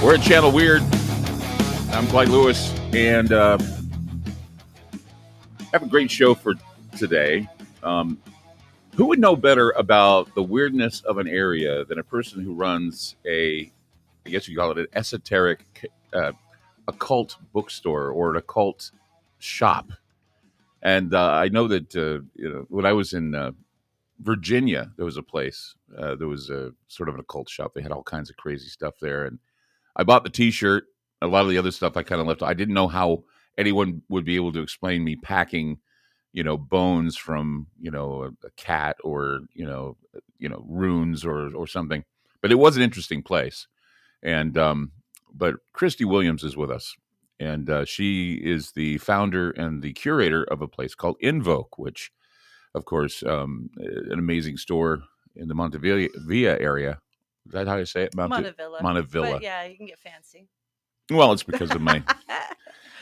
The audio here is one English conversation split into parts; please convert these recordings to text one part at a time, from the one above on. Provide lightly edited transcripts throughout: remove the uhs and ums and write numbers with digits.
We're at Channel Weird. I'm Clyde Lewis, and have a great show for today. Who would know better about the weirdness of an area than a person who runs I guess you call it an esoteric, occult bookstore or an occult shop? And I know that when I was in Virginia, there was a place. There was a sort of an occult shop. They had all kinds of crazy stuff there, and I bought the T-shirt. A lot of the other stuff I kind of left. I didn't know how anyone would be able to explain me packing, bones from, a cat or, runes or something. But it was an interesting place. And but Christy Williams is with us, and she is the founder and the curator of a place called Invoke, which, of course, an amazing store in the Montevilla area. Is that how you say it? Montevilla. But yeah, you can get fancy. Well, it's because of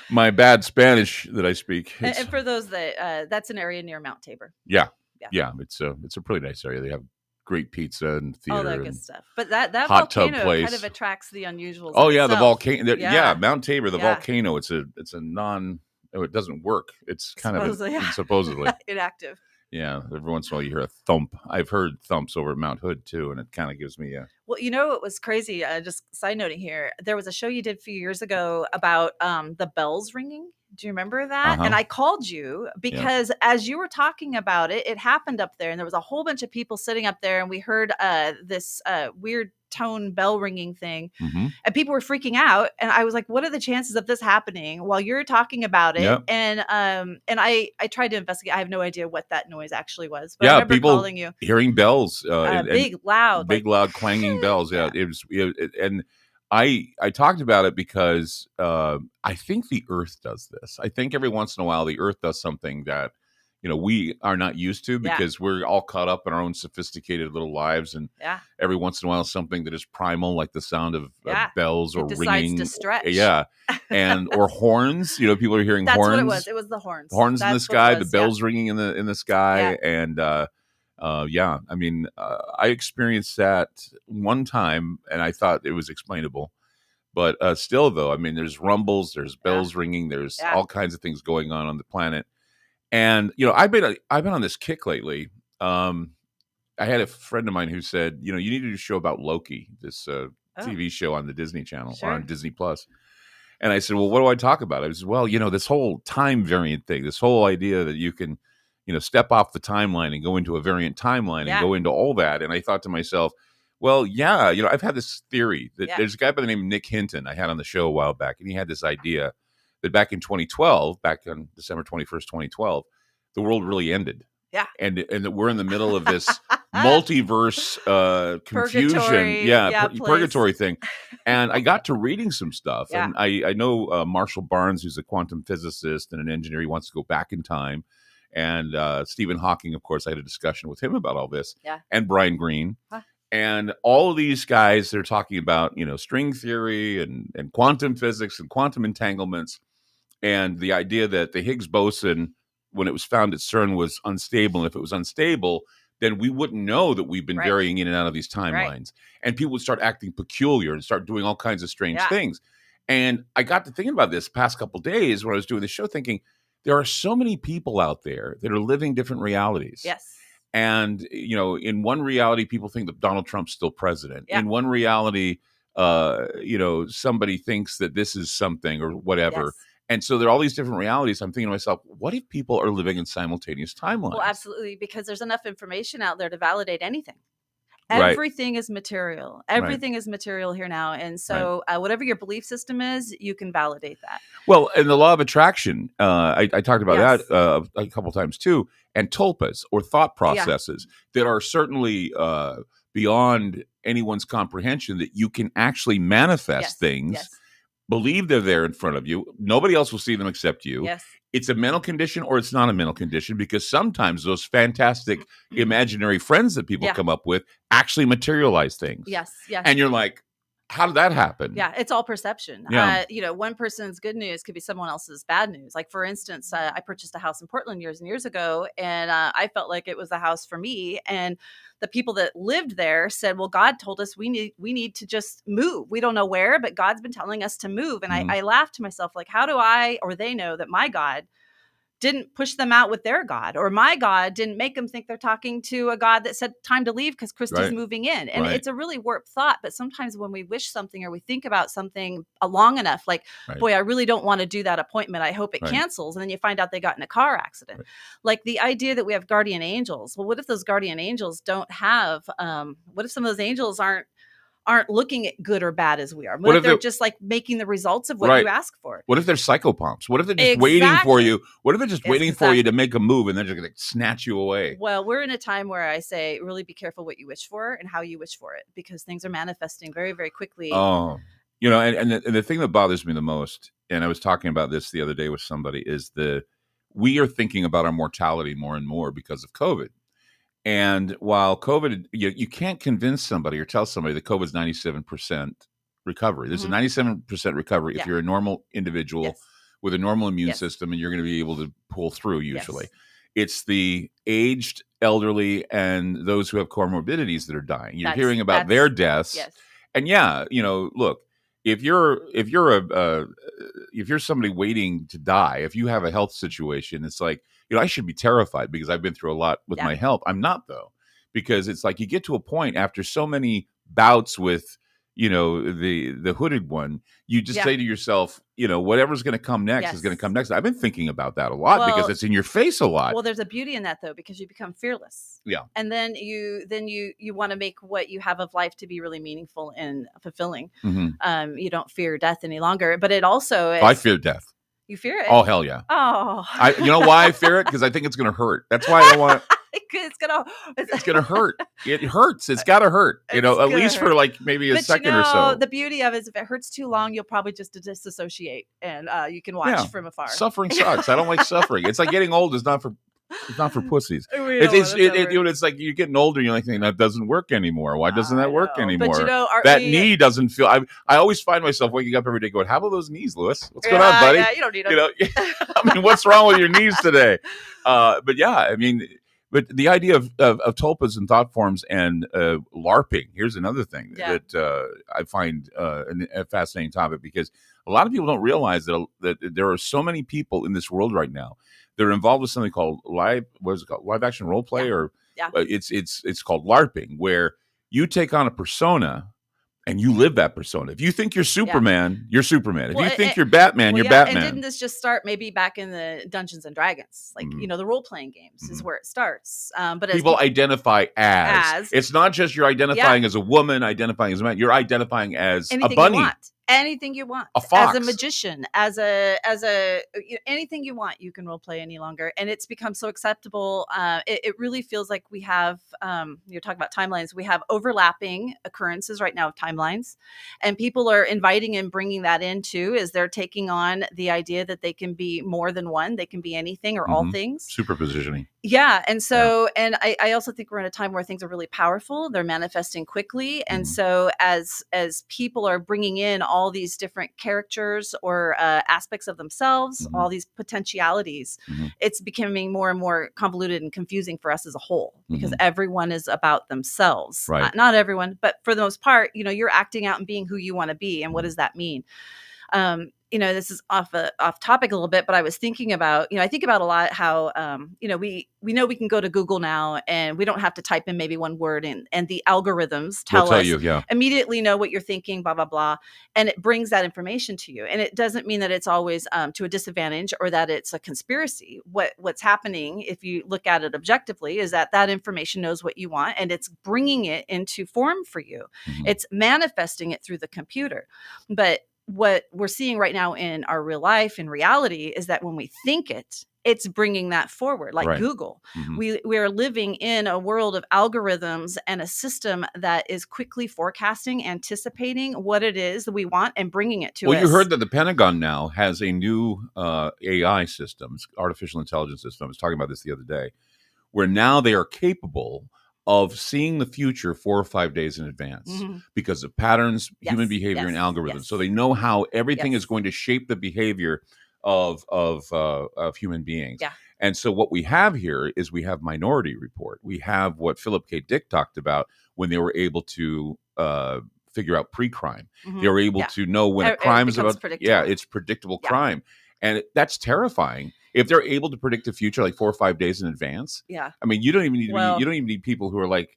my bad Spanish that I speak. And for those that's an area near Mount Tabor. Yeah. It's a pretty nice area. They have great pizza and theater, all that good stuff. But that hot volcano tub place kind of attracts the unusual. Oh yeah, the volcano. Yeah, Mount Tabor, the Yeah. volcano. It's a non. It doesn't work. It's kind of supposedly inactive. Yeah, every once in a while you hear a thump. I've heard thumps over at Mount Hood too, and it kind of gives me a. Well, it was crazy. Just side noting here, there was a show you did a few years ago about the bells ringing. Do you remember that? Uh-huh. And I called you because as you were talking about it, it happened up there, and there was a whole bunch of people sitting up there, and we heard this weird tone bell ringing thing, and people were freaking out. And I was like, "What are the chances of this happening while you're talking about it?" Yep. And I tried to investigate. I have no idea what that noise actually was, but I remember people calling you, hearing bells, big, loud, clanging bells. Yeah, it was, and I talked about it because I think the Earth does this. I think every once in a while the Earth does something that we are not used to because we're all caught up in our own sophisticated little lives, and every once in a while something that is primal, like the sound of bells or ringing, to stretch. and or horns. People are hearing That's horns. What it was. It was the horns. Horns in the sky, the bells ringing in the sky, and I mean, I experienced that one time, and I thought it was explainable. But still, though, I mean, there's rumbles, there's bells ringing, there's all kinds of things going on the planet. And I've been on this kick lately. I had a friend of mine who said, you need to do a show about Loki, this TV show on the Disney Channel or on Disney Plus. And I said, well, what do I talk about? I was, well, this whole time variant thing, this whole idea that you can, step off the timeline and go into a variant timeline and go into all that. And I thought to myself, well, I've had this theory that there's a guy by the name of Nick Hinton I had on the show a while back, and he had this idea that back in 2012, back on December 21st, 2012, the world really ended. Yeah. And that we're in the middle of this multiverse confusion. Purgatory thing. And I got to reading some stuff. And I know Marshall Barnes, who's a quantum physicist and an engineer. He wants to go back in time. And Stephen Hawking, of course, I had a discussion with him about all this. Yeah. And Brian Greene. Huh. And all of these guys, they're talking about, string theory and quantum physics and quantum entanglements. And the idea that the Higgs boson, when it was found at CERN, was unstable. And if it was unstable, then we wouldn't know that we've been varying in and out of these timelines. Right. And people would start acting peculiar and start doing all kinds of strange things. And I got to thinking about this past couple of days when I was doing the show, thinking there are so many people out there that are living different realities. Yes. And, in one reality, people think that Donald Trump's still president. Yeah. In one reality, somebody thinks that this is something or whatever. Yes. And so there are all these different realities. I'm thinking to myself, what if people are living in simultaneous timelines? Well, absolutely, because there's enough information out there to validate anything. Everything is material. Everything is material here now. And so whatever your belief system is, you can validate that. Well, and the law of attraction, I talked about that a couple times too, and tulpas or thought processes that are certainly beyond anyone's comprehension, that you can actually manifest things. Yes. Believe they're there in front of you. Nobody else will see them except you. Yes. It's a mental condition or it's not a mental condition, because sometimes those fantastic imaginary friends that people come up with actually materialize things. Yes, yes. And you're like, how did that happen? Yeah, it's all perception. Yeah. One person's good news could be someone else's bad news. Like, for instance, I purchased a house in Portland years and years ago, and I felt like it was the house for me. And the people that lived there said, well, God told us we need to just move. We don't know where, but God's been telling us to move. And I laughed to myself, like, how do I, or they know that my God didn't push them out with their God, or my God didn't make them think they're talking to a God that said time to leave because Christy's moving in. And it's a really warped thought. But sometimes when we wish something or we think about something long enough, like, boy, I really don't want to do that appointment. I hope it cancels. And then you find out they got in a car accident. Like the idea that we have guardian angels. Well, what if those guardian angels don't have, what if some of those angels aren't looking at good or bad as we are? What if they're just like making the results of what you ask for? What if they're psychopomps? What if they're just waiting for you? What if they're just waiting for you to make a move and they're just going to snatch you away? Well, we're in a time where I say, really be careful what you wish for and how you wish for it, because things are manifesting very, very quickly. Oh, and the thing that bothers me the most, and I was talking about this the other day with somebody, is we are thinking about our mortality more and more because of COVID. And while COVID, you can't convince somebody or tell somebody that COVID is 97% recovery. There's a 97% recovery if you're a normal individual with a normal immune system, and you're going to be able to pull through usually. It's the aged, elderly, and those who have comorbidities that are dying. You're hearing about their deaths. Yes. And look, if you're somebody waiting to die, if you have a health situation, it's like, I should be terrified because I've been through a lot with my health. I'm not, though, because it's like you get to a point after so many bouts with, the hooded one, you just say to yourself, whatever's going to come next is going to come next. I've been thinking about that a lot because it's in your face a lot. Well, there's a beauty in that, though, because you become fearless. Yeah. And then you want to make what you have of life to be really meaningful and fulfilling. Mm-hmm. You don't fear death any longer, but it also is, I fear death. You fear it? Oh, hell yeah. Oh. You know why I fear it? Because I think it's going to hurt. That's why I don't want to. It's going to hurt. It hurts. It's got to hurt. At least for like maybe a second or so. The beauty of it is if it hurts too long, you'll probably just disassociate and you can watch from afar. Suffering sucks. I don't like suffering. It's like getting old is not for pussies. It's like you're getting older and you're like thinking that doesn't work anymore. Why doesn't that work anymore? But knee doesn't feel. I always find myself waking up every day going, "How about those knees, Lewis? What's going on, buddy? Yeah, you don't need them. I mean, what's wrong with your knees today?" But the idea of tulpas and thought forms and LARPing. Here's another thing that I find a fascinating topic, because a lot of people don't realize that there are so many people in this world right now. They're involved with something called live action role play, or it's called LARPing, where you take on a persona and you live that persona. If you think you're Superman, you're Superman. If you think you're Batman, you're Batman. And didn't this just start maybe back in the Dungeons and Dragons? Like, the role-playing games is where it starts. But people identify as. It's not just you're identifying as a woman, identifying as a man. You're identifying as a bunny. Anything you want, a fox, as a magician, as anything you want, you can role play any longer, and it's become so acceptable. It really feels like we have. You're talking about timelines. We have overlapping occurrences right now of timelines, and people are inviting and bringing that into as they're taking on the idea that they can be more than one. They can be anything or all things. Superpositioning. Yeah, and so, and I also think we're in a time where things are really powerful. They're manifesting quickly, and so as people are bringing in all these different characters or aspects of themselves, all these potentialities, it's becoming more and more convoluted and confusing for us as a whole, because everyone is about themselves. Right. Not everyone, but for the most part, you're acting out and being who you want to be. And what does that mean? This is off topic a little bit, but I was thinking about, I think about a lot how, we know we can go to Google now and we don't have to type in maybe one word and the algorithms tell us immediately know what you're thinking, blah, blah, blah. And it brings that information to you. And it doesn't mean that it's always to a disadvantage or that it's a conspiracy. What's happening, if you look at it objectively, is that information knows what you want and it's bringing it into form for you. It's manifesting it through the computer. But what we're seeing right now in our real life, in reality, is that when we think it's bringing that forward, like Google. We are living in a world of algorithms and a system that is quickly forecasting, anticipating what it is that we want and bringing it to us. Well, you heard that the Pentagon now has a new AI system, artificial intelligence system. I was talking about this the other day, where now they are capable of seeing the future 4 or 5 days in advance because of patterns, human behavior, and algorithms. So they know how everything is going to shape the behavior of human beings. Yeah. And so what we have here is we have Minority Report. We have what Philip K. Dick talked about when they were able to figure out pre-crime. They were able to know when a crime is about. Yeah, it's predictable crime, and that's terrifying. If they're able to predict the future like 4 or 5 days in advance, I mean, you don't even need you don't even need people who are like,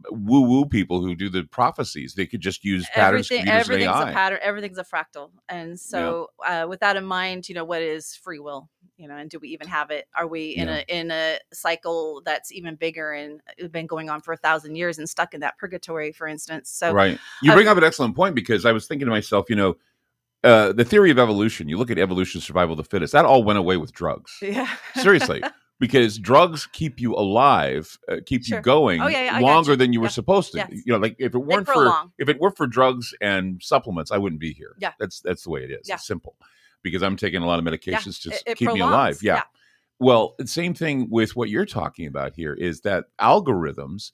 woo-woo people who do the prophecies. They could just use patterns, computers, and AI. Everything's a pattern. Everything's a fractal. And so with that in mind, what is free will? And do we even have it? Are we in a cycle that's even bigger and been going on for 1,000 years and stuck in that purgatory, for instance? So right. You bring up an excellent point, because I was thinking to myself, the theory of evolution, you look at evolution, survival of the fittest, that all went away with drugs. Yeah. Seriously. Because drugs keep you alive, keep you going longer than you were supposed to. Yes. Like if it weren't for drugs and supplements, I wouldn't be here. Yeah. That's the way it is. Yeah. It's simple. Because I'm taking a lot of medications to keep prolongs. Me alive. Yeah. Well, the same thing with what you're talking about here is that algorithms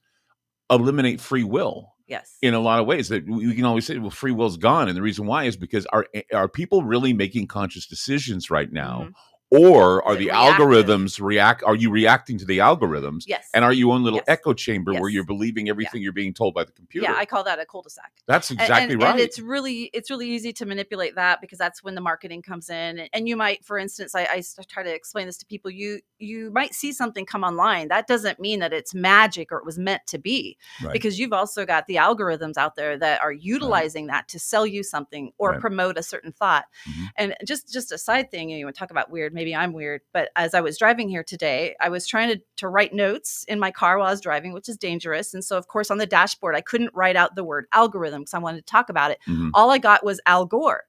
eliminate free will. Yes. In a lot of ways. That we can always say, well, free will's gone. And the reason why is because are people really making conscious decisions right now? Or are the algorithms are you reacting to the algorithms? Yes. And are you in a little echo chamber where you're believing everything you're being told by the computer? Yeah, I call that a cul-de-sac. That's exactly right. And it's really easy to manipulate that, because that's when the marketing comes in. And you might, for instance, I try to explain this to people, you might see something come online. That doesn't mean that it's magic or it was meant to be. Right. Because you've also got the algorithms out there that are utilizing that to sell you something or promote a certain thought. And just a side thing, you want to talk about weird, maybe I'm weird, but as I was driving here today, I was trying to write notes in my car while I was driving, which is dangerous. And so, of course, on the dashboard, I couldn't write out the word algorithm because I wanted to talk about it. All I got was Al Gore.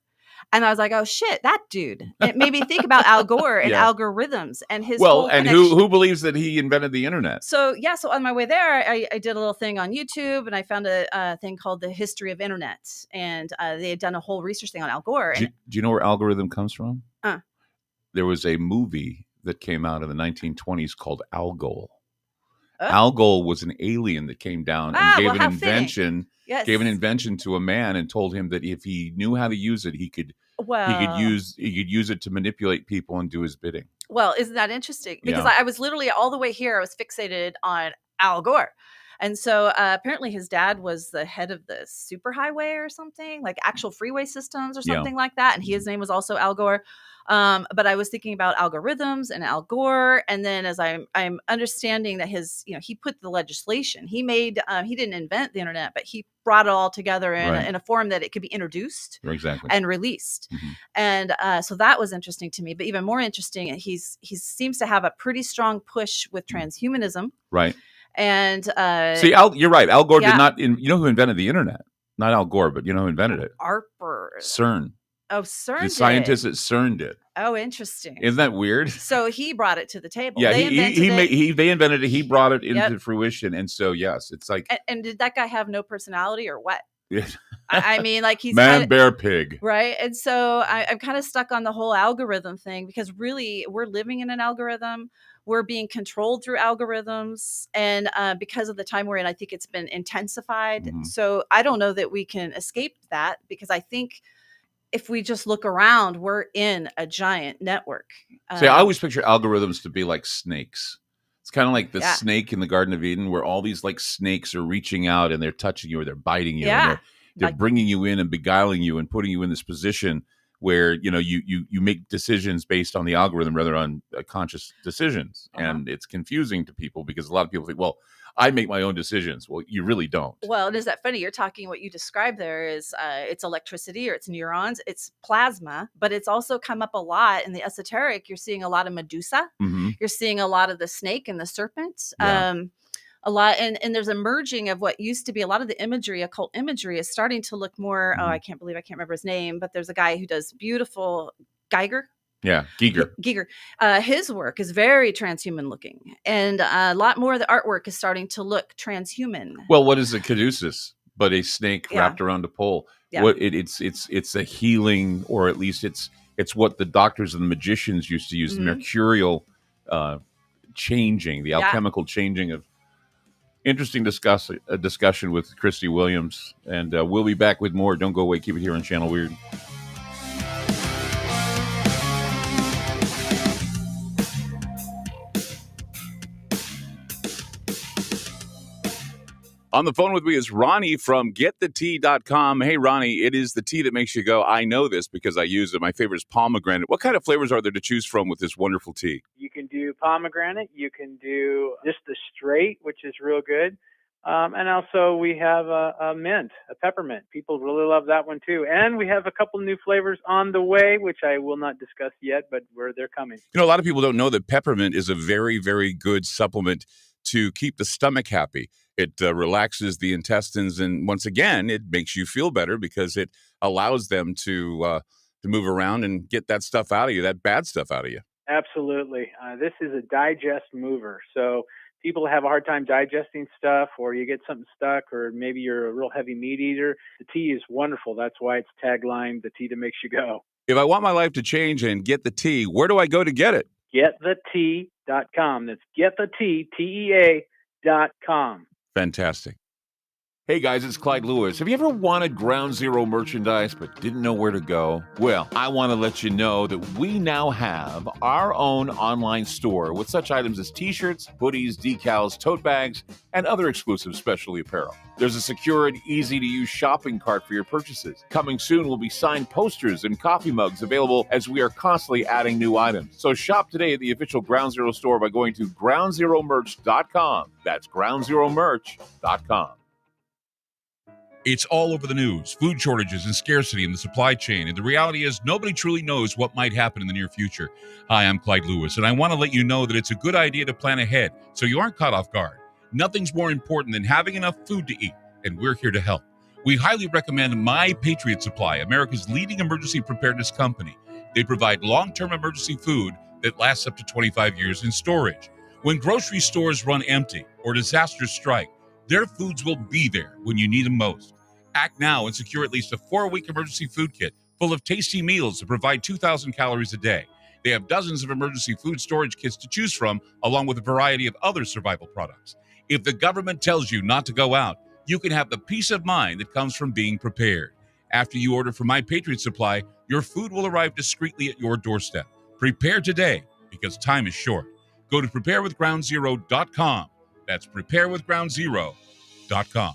And I was like, oh, shit, that dude. It made me think about Al Gore and algorithms and his whole and who believes that he invented the internet? So on my way there, I did a little thing on YouTube, and I found a thing called The History of Internet. And they had done a whole research thing on Al Gore. Do you know where algorithm comes from? There was a movie that came out in the 1920s called Algol. Algol was an alien that came down and gave an invention. Yes. Gave an invention to a man and told him that if he knew how to use it, he could use it to manipulate people and do his bidding. Well, isn't that interesting? Because I was literally all the way here, I was fixated on Al Gore. And so apparently his dad was the head of the superhighway or something, like actual freeway systems or something like that. And his name was also Al Gore. But I was thinking about algorithms and Al Gore. And then as I'm understanding that he put the legislation, he didn't invent the internet, but he brought it all together in a form that it could be introduced and released. And so that was interesting to me. But even more interesting, he seems to have a pretty strong push with transhumanism. Right. And see, you're right. Al Gore did not. You know who invented the internet? Not Al Gore, but you know who invented it? CERN. Oh, CERN. The scientists at CERN did. Oh, interesting. Isn't that weird? So he brought it to the table. Yeah, they invented it. He brought it into fruition, and so yes, it's like. And did that guy have no personality or what? I mean, like he's man, bear, pig, right? And so I'm kind of stuck on the whole algorithm thing, because really we're living in an algorithm. We're being controlled through algorithms, and because of the time we're in, I think it's been intensified. So I don't know that we can escape that, because I think if we just look around, we're in a giant network. See, I always picture algorithms to be like snakes. It's kind of like the snake in the Garden of Eden, where all these like snakes are reaching out and they're touching you or they're biting you. And they're bringing you in and beguiling you and putting you in this position where, you make decisions based on the algorithm rather on conscious decisions. And it's confusing to people, because a lot of people think, well, I make my own decisions. Well, you really don't. Well, and is that funny? You're talking, what you described there is it's electricity, or it's neurons, it's plasma, but it's also come up a lot in the esoteric. You're seeing a lot of Medusa. You're seeing a lot of the snake and the serpent. A lot, and there's a merging of what used to be a lot of the imagery, occult imagery, is starting to look more. I can't remember his name, but there's a guy who does beautiful Geiger. Yeah, Giger. His work is very transhuman looking, and a lot more of the artwork is starting to look transhuman. Well, what is a caduceus but a snake wrapped around a pole? Yeah. What it's a healing, or at least it's what the doctors and the magicians used to use, the mercurial changing, the alchemical changing of Interesting discussion with Christy Williams, and we'll be back with more. Don't go away. Keep it here on Channel Weird. On the phone with me is Ronnie from GetTheTea.com. Hey, Ronnie, it is the tea that makes you go, I know this because I use it. My favorite is pomegranate. What kind of flavors are there to choose from with this wonderful tea? You can do pomegranate. You can do just the straight, which is real good. And also we have a mint, a peppermint. People really love that one too. And we have a couple new flavors on the way, which I will not discuss yet, but they're coming. You know, a lot of people don't know that peppermint is a very, very good supplement to keep the stomach happy. It relaxes the intestines, and once again, it makes you feel better because it allows them to move around and get that stuff out of you, that bad stuff out of you. Absolutely. This is a digest mover. So people have a hard time digesting stuff, or you get something stuck, or maybe you're a real heavy meat eater. The tea is wonderful. That's why it's taglined, the tea that makes you go. If I want my life to change and get the tea, where do I go to get it? GetTheTea.com. That's GetTheTea, TEA.com. Fantastic. Hey guys, it's Clyde Lewis. Have you ever wanted Ground Zero merchandise but didn't know where to go? Well, I want to let you know that we now have our own online store with such items as t-shirts, hoodies, decals, tote bags, and other exclusive specialty apparel. There's a secure and easy-to-use shopping cart for your purchases. Coming soon will be signed posters and coffee mugs available as we are constantly adding new items. So shop today at the official Ground Zero store by going to groundzeromerch.com. That's groundzeromerch.com. It's all over the news, food shortages and scarcity in the supply chain. And the reality is nobody truly knows what might happen in the near future. Hi, I'm Clyde Lewis, and I want to let you know that it's a good idea to plan ahead so you aren't caught off guard. Nothing's more important than having enough food to eat, and we're here to help. We highly recommend My Patriot Supply, America's leading emergency preparedness company. They provide long-term emergency food that lasts up to 25 years in storage. When grocery stores run empty or disasters strike, their foods will be there when you need them most. Act now and secure at least a 4-week emergency food kit full of tasty meals that provide 2,000 calories a day. They have dozens of emergency food storage kits to choose from, along with a variety of other survival products. If the government tells you not to go out, you can have the peace of mind that comes from being prepared. After you order from My Patriot Supply, your food will arrive discreetly at your doorstep. Prepare today, because time is short. Go to preparewithgroundzero.com. That's preparewithgroundzero.com.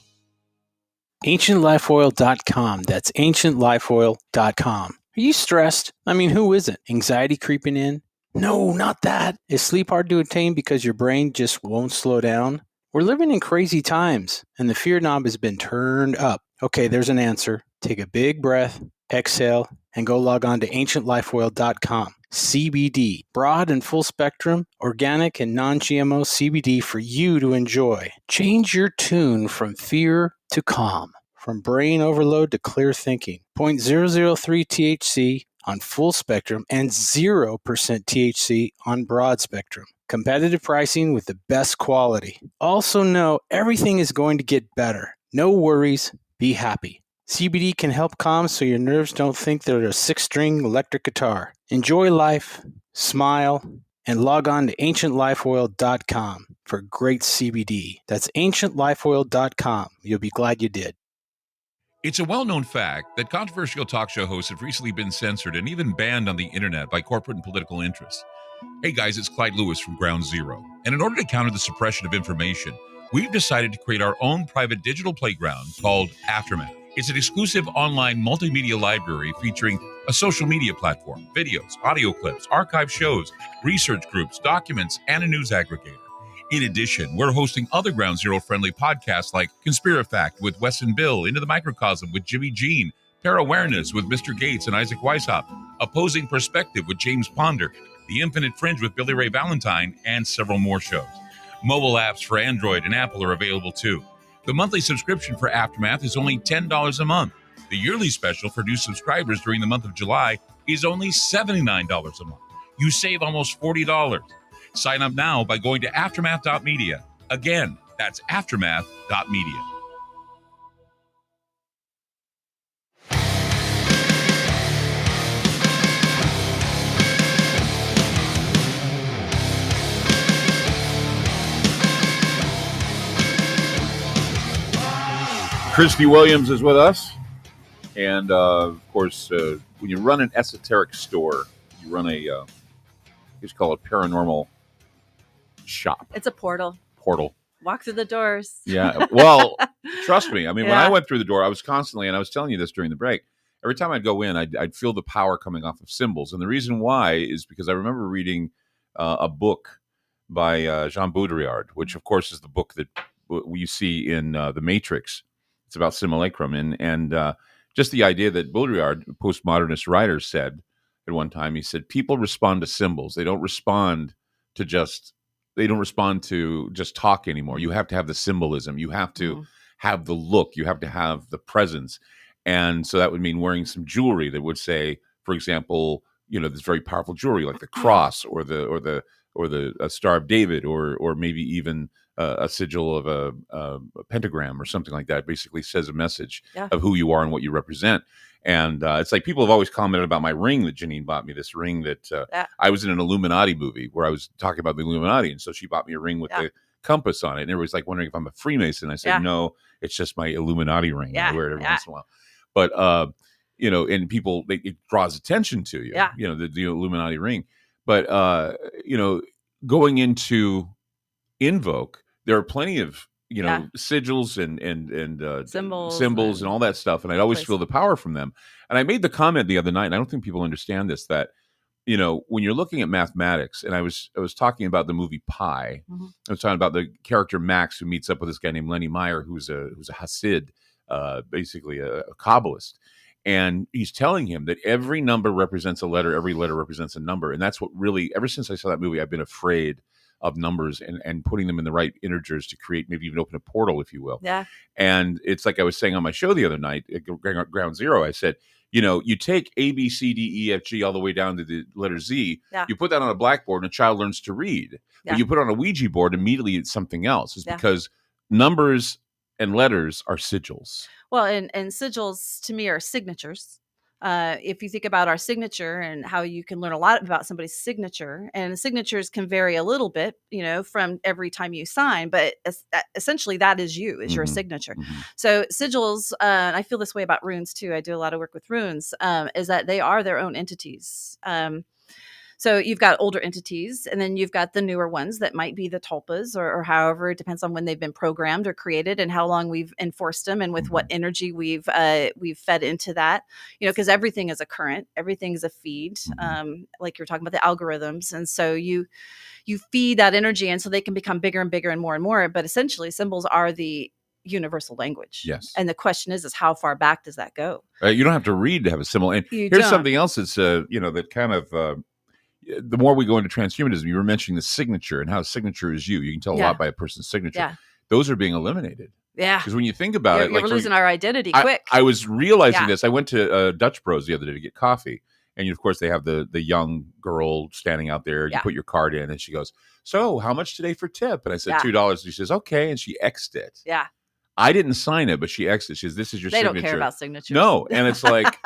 AncientLifeOil.com. That's AncientLifeOil.com. Are you stressed? I mean, who isn't? Anxiety creeping in? No, not that. Is sleep hard to attain because your brain just won't slow down? We're living in crazy times, and the fear knob has been turned up. Okay, there's an answer. Take a big breath, exhale, and go log on to AncientLifeOil.com. CBD, broad and full spectrum, organic and non-GMO CBD for you to enjoy. Change your tune from fear to calm, from brain overload to clear thinking. 0.003 THC on full spectrum and 0% THC on broad spectrum. Competitive pricing with the best quality. Also know everything is going to get better. No worries, be happy. CBD can help calm so your nerves don't think they're a 6-string electric guitar. Enjoy life, smile, and log on to AncientLifeOil.com for great CBD. That's AncientLifeOil.com. You'll be glad you did. It's a well-known fact that controversial talk show hosts have recently been censored and even banned on the internet by corporate and political interests. Hey guys, it's Clyde Lewis from Ground Zero. And in order to counter the suppression of information, we've decided to create our own private digital playground called Aftermath. It's an exclusive online multimedia library featuring a social media platform, videos, audio clips, archive shows, research groups, documents, and a news aggregator. In addition, we're hosting other Ground Zero-friendly podcasts like Conspirafact with Wes and Bill, Into the Microcosm with Jimmy Jean, Parawareness with Mr. Gates and Isaac Weishaupt, Opposing Perspective with James Ponder, The Infinite Fringe with Billy Ray Valentine, and several more shows. Mobile apps for Android and Apple are available too. The monthly subscription for Aftermath is only $10 a month. The yearly special for new subscribers during the month of July is only $79 a month. You save almost $40. Sign up now by going to aftermath.media. Again, that's aftermath.media. Christy Williams is with us. And, of course, when you run an esoteric store, you run it's called a paranormal shop. It's a portal. Walk through the doors. Yeah. Well, trust me. I mean, when I went through the door, I was constantly, and I was telling you this during the break, every time I'd go in, I'd feel the power coming off of symbols. And the reason why is because I remember reading a book by Jean Baudrillard, which, of course, is the book that you see in The Matrix. It's about simulacrum. And just the idea that Baudrillard, postmodernist writer, said at one time, he said, people respond to symbols. They don't respond to just talk anymore. You have to have the symbolism. You have to have the look. You have to have the presence. And so that would mean wearing some jewelry that would say, for example, this very powerful jewelry like the cross or the Star of David or maybe even a sigil of a pentagram or something like that. Basically says a message of who you are and what you represent. And it's like people have always commented about my ring that Janine bought me, this ring that I was in an Illuminati movie where I was talking about the Illuminati. And so she bought me a ring with the compass on it. And everybody's like wondering if I'm a Freemason. I said, no, it's just my Illuminati ring. I wear it every once in a while. But, and people, it draws attention to you, the Illuminati ring. But, going into Invoke, there are plenty of, sigils and symbols and all that stuff. And I'd always feel the power from them. And I made the comment the other night, and I don't think people understand this, that, when you're looking at mathematics, and I was talking about the movie Pi, I was talking about the character Max, who meets up with this guy named Lenny Meyer, who's a Hasid, basically a Kabbalist. And he's telling him that every number represents a letter, every letter represents a number. And that's what really, ever since I saw that movie, I've been afraid of numbers and putting them in the right integers to create, maybe even open a portal, if you will. Yeah. And it's like I was saying on my show the other night, at Ground Zero, I said, you take A, B, C, D, E, F, G all the way down to the letter Z. Yeah. You put that on a blackboard and a child learns to read. Yeah. But you put it on a Ouija board, immediately it's something else. It's because numbers and letters are sigils. Well, and sigils to me are signatures. If you think about our signature and how you can learn a lot about somebody's signature, and signatures can vary a little bit, from every time you sign, but essentially that is your signature. So sigils, and I feel this way about runes too. I do a lot of work with runes, is that they are their own entities. So you've got older entities, and then you've got the newer ones that might be the tulpas, or however, it depends on when they've been programmed or created and how long we've enforced them and with what energy we've fed into that, because everything is a current, everything is a feed, like you're talking about the algorithms. And so you feed that energy, and so they can become bigger and bigger and more. But essentially symbols are the universal language. Yes. And the question is how far back does that go? You don't have to read to have a symbol. And here's something else that's, that kind of, the more we go into transhumanism, you were mentioning the signature and how a signature is you. You can tell a lot by a person's signature. Yeah. Those are being eliminated. Yeah. Because when you think about it, we're losing our identity quick. I was realizing this. I went to Dutch Bros the other day to get coffee. And of course, they have the young girl standing out there. You put your card in, and she goes, "So, how much today for tip?" And I said, $2. And she says, "Okay." And she X'd it. Yeah. I didn't sign it, but she X'd it. She says, "This is your signature." They don't care about signatures. No. And it's like,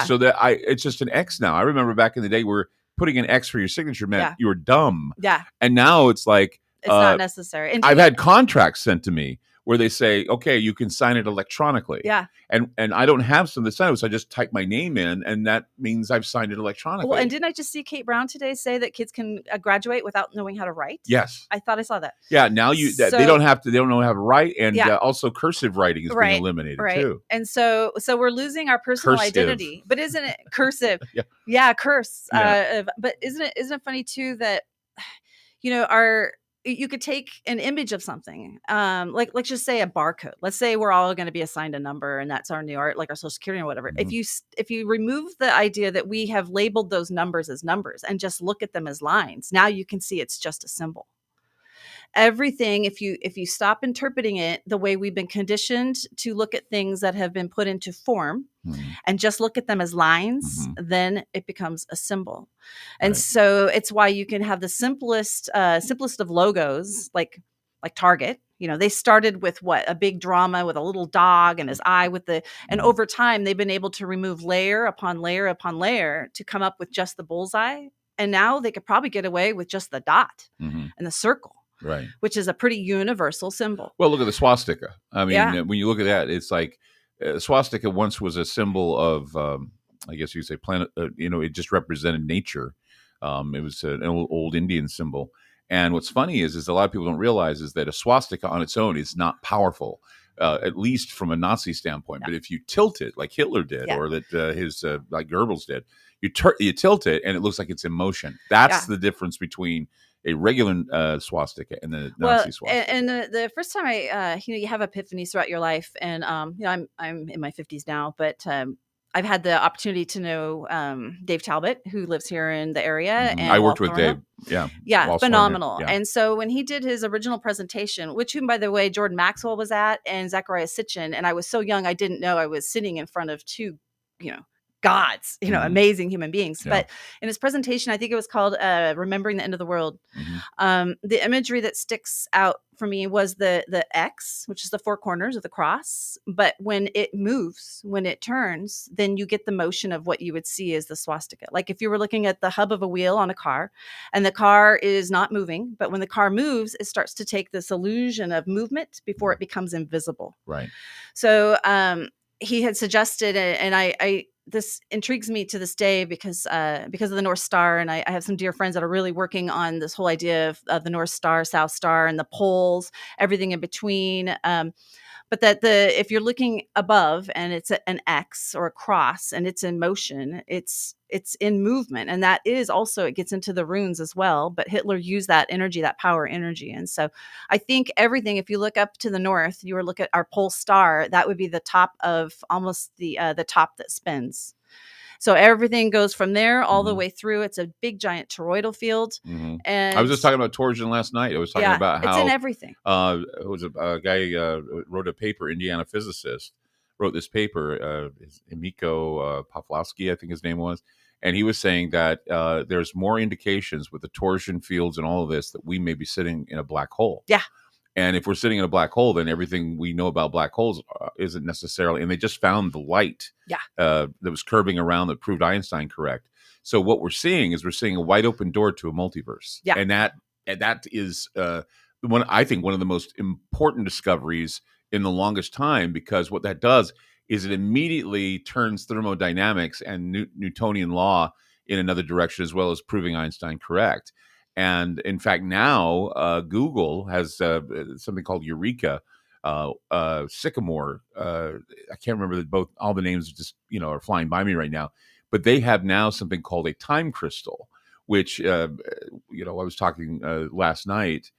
so that it's just an X now. I remember back in the day where putting an X for your signature meant you were dumb. Yeah. And now it's like, it's not necessary. And I've had contracts sent to me where they say, okay, you can sign it electronically. Yeah. And I don't have some to sign it, so I just type my name in, and that means I've signed it electronically. Well, and didn't I just see Kate Brown today say that kids can graduate without knowing how to write? Yes. I thought I saw that. Yeah. Now they don't know how to write, and also cursive writing is being eliminated too. And so we're losing our personal identity. But isn't it cursive? Curse. Yeah. But isn't it funny too that you could take an image of something, like let's just say a barcode. Let's say we're all going to be assigned a number, and that's our new art, like our Social Security or whatever. If you remove the idea that we have labeled those numbers as numbers and just look at them as lines, now you can see it's just a symbol. Everything, if you stop interpreting it the way we've been conditioned to look at things that have been put into form and just look at them as lines, then it becomes a symbol. And so it's why you can have the simplest of logos, like Target. They started with a big drama with a little dog and his eye and over time they've been able to remove layer upon layer upon layer to come up with just the bullseye. And now they could probably get away with just the dot and the circle. right? Which is a pretty universal symbol. Well, look at the swastika. I mean, when you look at that, it's like swastika once was a symbol of, I guess you could say, planet. It just represented nature. It was an old Indian symbol. And what's funny is a lot of people don't realize is that a swastika on its own is not powerful, at least from a Nazi standpoint. But if you tilt it, like Hitler did, or that like Goebbels did, you tilt it, and it looks like it's in motion. That's the difference between a regular swastika and the Nazi swastika. And the first time you have epiphanies throughout your life, and I'm in my 50s now, but I've had the opportunity to know Dave Talbot, who lives here in the area. And I worked with Dave. Yeah, phenomenal. Yeah. And so when he did his original presentation, which, by the way, Jordan Maxwell was at, and Zachariah Sitchin, and I was so young, I didn't know I was sitting in front of two, gods, amazing human beings. But in his presentation, I think it was called Remembering the End of the World. The imagery that sticks out for me was the X, which is the four corners of the cross. But when it moves, when it turns, then you get the motion of what you would see as the swastika. Like if you were looking at the hub of a wheel on a car, and the car is not moving, but when the car moves, it starts to take this illusion of movement before it becomes invisible. Right. So he had suggested, and I this intrigues me to this day because of the North Star, and I have some dear friends that are really working on this whole idea of the North Star, South Star, and the poles, everything in between. But that if you're looking above and it's an X or a cross and it's in motion, it's in movement, and that is also, it gets into the runes as well. But Hitler used that energy, that power energy, and so I think everything. If you look up to the north, you were look at our pole star, that would be the top of almost the top that spins. So everything goes from there all the way through. It's a big, giant toroidal field. And I was just talking about torsion last night. I was talking about how it's in everything. It was a guy wrote a paper, Indiana physicist, wrote this paper, Emiko Pawlowski, I think his name was. And he was saying that there's more indications with the torsion fields and all of this that we may be sitting in a black hole. Yeah. And if we're sitting in a black hole, then everything we know about black holes isn't necessarily. And they just found the light that was curving around that proved Einstein correct. So what we're seeing is a wide open door to a multiverse. Yeah. And that is I think one of the most important discoveries in the longest time, because what that does is it immediately turns thermodynamics and Newtonian law in another direction, as well as proving Einstein correct. And in fact, now Google has something called Eureka, Sycamore. I can't remember all the names just are flying by me right now, but they have now something called a time crystal, which I was talking last night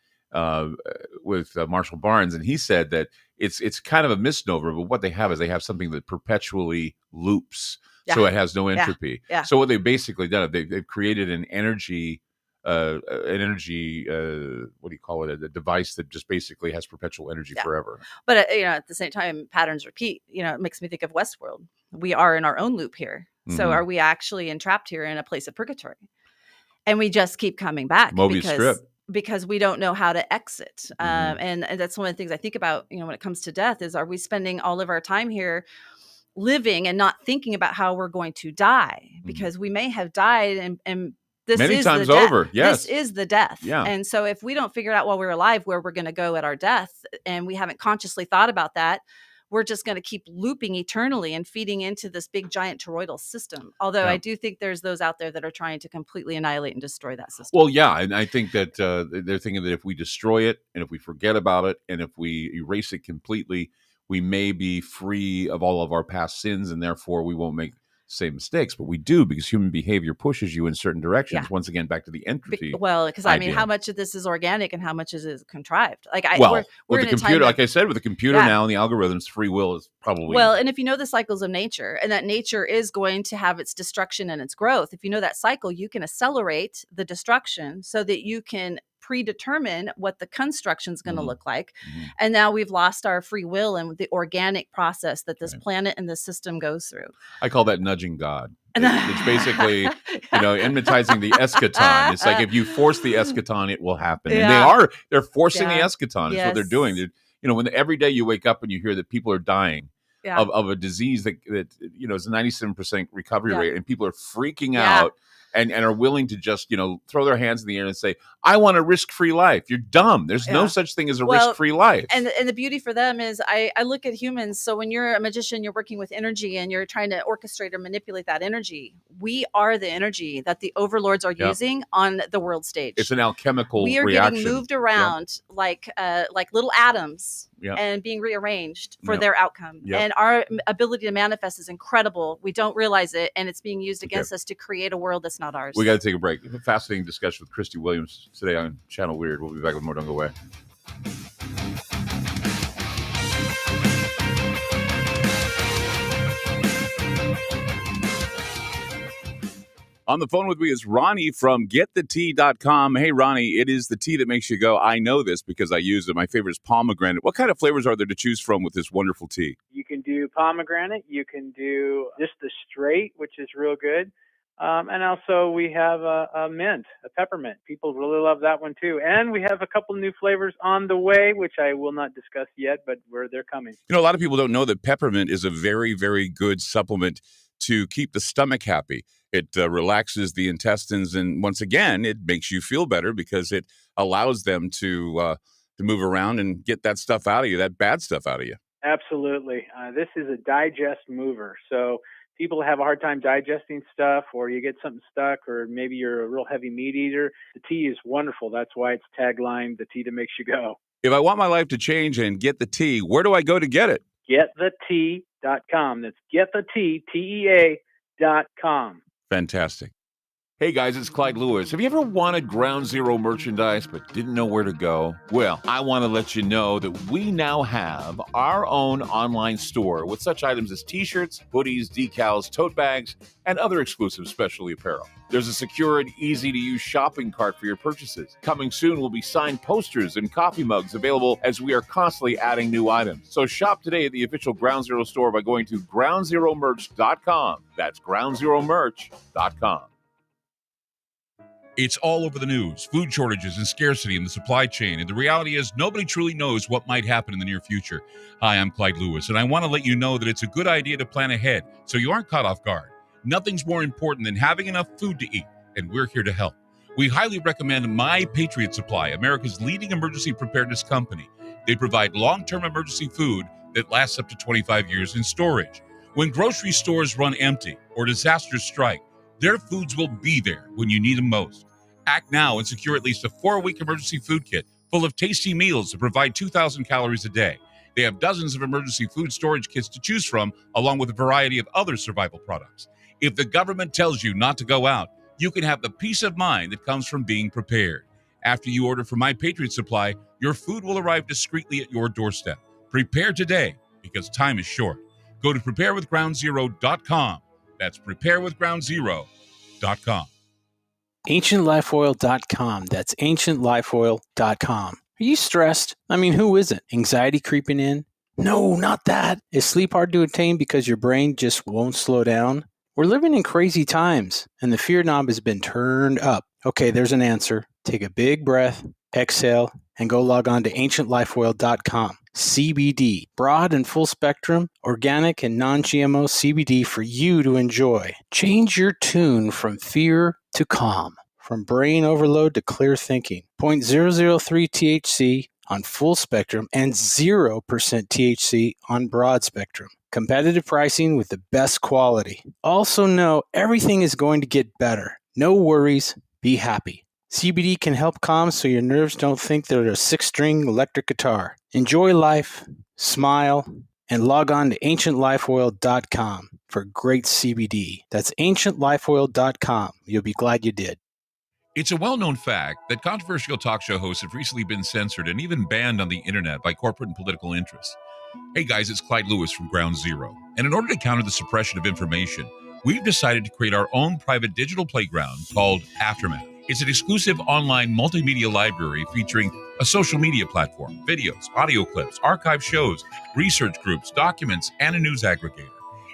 with Marshall Barnes, and he said that it's kind of a misnomer, but what they have is they have something that perpetually loops, so it has no entropy. Yeah. So what they've basically done, they've created an energy. What do you call it? A device that just basically has perpetual energy forever. But at the same time, patterns repeat. It makes me think of Westworld. We are in our own loop here. So are we actually entrapped here in a place of purgatory? And we just keep coming back because we don't know how to exit. And that's one of the things I think about. When it comes to death, is are we spending all of our time here living and not thinking about how we're going to die? Because we may have died and this many is times the death. over. Yes. This is the death. Yeah. And so if we don't figure out while we're alive where we're going to go at our death, and we haven't consciously thought about that, we're just going to keep looping eternally and feeding into this big giant toroidal system. Although I do think there's those out there that are trying to completely annihilate and destroy that system. Well, yeah. And I think that they're thinking that if we destroy it and if we forget about it and if we erase it completely, we may be free of all of our past sins, and therefore we won't make same mistakes. But we do, because human behavior pushes you in certain directions. Once again, back to the entropy. Well, because I mean, how much of this is organic and how much is contrived? Like, we're with the computer, like I said, with the computer now and the algorithms, free will is probably and if you know the cycles of nature, and that nature is going to have its destruction and its growth, if you know that cycle, you can accelerate the destruction so that you can predetermine what the construction is going to look like. And now we've lost our free will and the organic process that this planet and this system goes through. I call that nudging God. It's basically, hypnotizing the eschaton. It's like if you force the eschaton, it will happen. And they're forcing the eschaton. Is what they're doing. When every day you wake up and you hear that people are dying of a disease that is a 97% recovery rate, and people are freaking out and are willing to just, throw their hands in the air and say, I want a risk-free life. You're dumb. There's no such thing as a risk-free life. And the beauty for them is I look at humans. So when you're a magician, you're working with energy and you're trying to orchestrate or manipulate that energy. We are the energy that the overlords are using on the world stage. It's an alchemical reaction. We are getting moved around like little atoms and being rearranged for their outcome. And our ability to manifest is incredible. We don't realize it, and it's being used against us to create a world that's not ours. We got to take a break. A fascinating discussion with Christy Williams today on Channel Weird. We'll be back with more. Don't go away. On the phone with me is Ronnie from GetTheTea.com. Hey, Ronnie, it is the tea that makes you go, I know this because I use it. My favorite is pomegranate. What kind of flavors are there to choose from with this wonderful tea? You can do pomegranate. You can do just the straight, which is real good. And also we have a mint, a peppermint. People really love that one too. And we have a couple new flavors on the way, which I will not discuss yet, but they're coming. A lot of people don't know that peppermint is a very, very good supplement to keep the stomach happy. It relaxes the intestines, and once again, it makes you feel better because it allows them to move around and get that stuff out of you, that bad stuff out of you. Absolutely. This is a digest mover. So people have a hard time digesting stuff, or you get something stuck, or maybe you're a real heavy meat eater. The tea is wonderful. That's why it's tagline, the tea that makes you go. If I want my life to change and get the tea, where do I go to get it? GetTheTea.com. That's GetTheTea.com. Fantastic. Hey guys, it's Clyde Lewis. Have you ever wanted Ground Zero merchandise but didn't know where to go? Well, I want to let you know that we now have our own online store with such items as t-shirts, hoodies, decals, tote bags, and other exclusive specialty apparel. There's a secure and easy-to-use shopping cart for your purchases. Coming soon will be signed posters and coffee mugs available as we are constantly adding new items. So shop today at the official Ground Zero store by going to groundzeromerch.com. That's groundzeromerch.com. It's all over the news, food shortages and scarcity in the supply chain. And the reality is nobody truly knows what might happen in the near future. Hi, I'm Clyde Lewis, and I want to let you know that it's a good idea to plan ahead so you aren't caught off guard. Nothing's more important than having enough food to eat, and we're here to help. We highly recommend My Patriot Supply, America's leading emergency preparedness company. They provide long-term emergency food that lasts up to 25 years in storage. When grocery stores run empty or disasters strike, their foods will be there when you need them most. Act now and secure at least a 4-week emergency food kit full of tasty meals that provide 2,000 calories a day. They have dozens of emergency food storage kits to choose from, along with a variety of other survival products. If the government tells you not to go out, you can have the peace of mind that comes from being prepared. After you order from My Patriot Supply, your food will arrive discreetly at your doorstep. Prepare today, because time is short. Go to preparewithgroundzero.com. That's preparewithgroundzero.com. AncientLifeOil.com. That's AncientLifeOil.com. Are you stressed? I mean, who isn't? Anxiety creeping in? No, not that. Is sleep hard to attain because your brain just won't slow down? We're living in crazy times, and the fear knob has been turned up. Okay, there's an answer. Take a big breath, exhale, and go log on to AncientLifeOil.com. CBD, broad and full spectrum, organic and non-GMO CBD for you to enjoy. Change your tune from fear to calm, from brain overload to clear thinking. 0.003 THC on full spectrum and 0% THC on broad spectrum. Competitive pricing with the best quality. Also know everything is going to get better. No worries, be happy. CBD can help calm so your nerves don't think they're a 6-string electric guitar. Enjoy life, smile, and log on to AncientLifeOil.com for great CBD. That's AncientLifeOil.com. You'll be glad you did. It's a well-known fact that controversial talk show hosts have recently been censored and even banned on the internet by corporate and political interests. Hey guys, it's Clyde Lewis from Ground Zero. And in order to counter the suppression of information, we've decided to create our own private digital playground called Aftermath. It's an exclusive online multimedia library featuring a social media platform, videos, audio clips, archive shows, research groups, documents, and a news aggregator.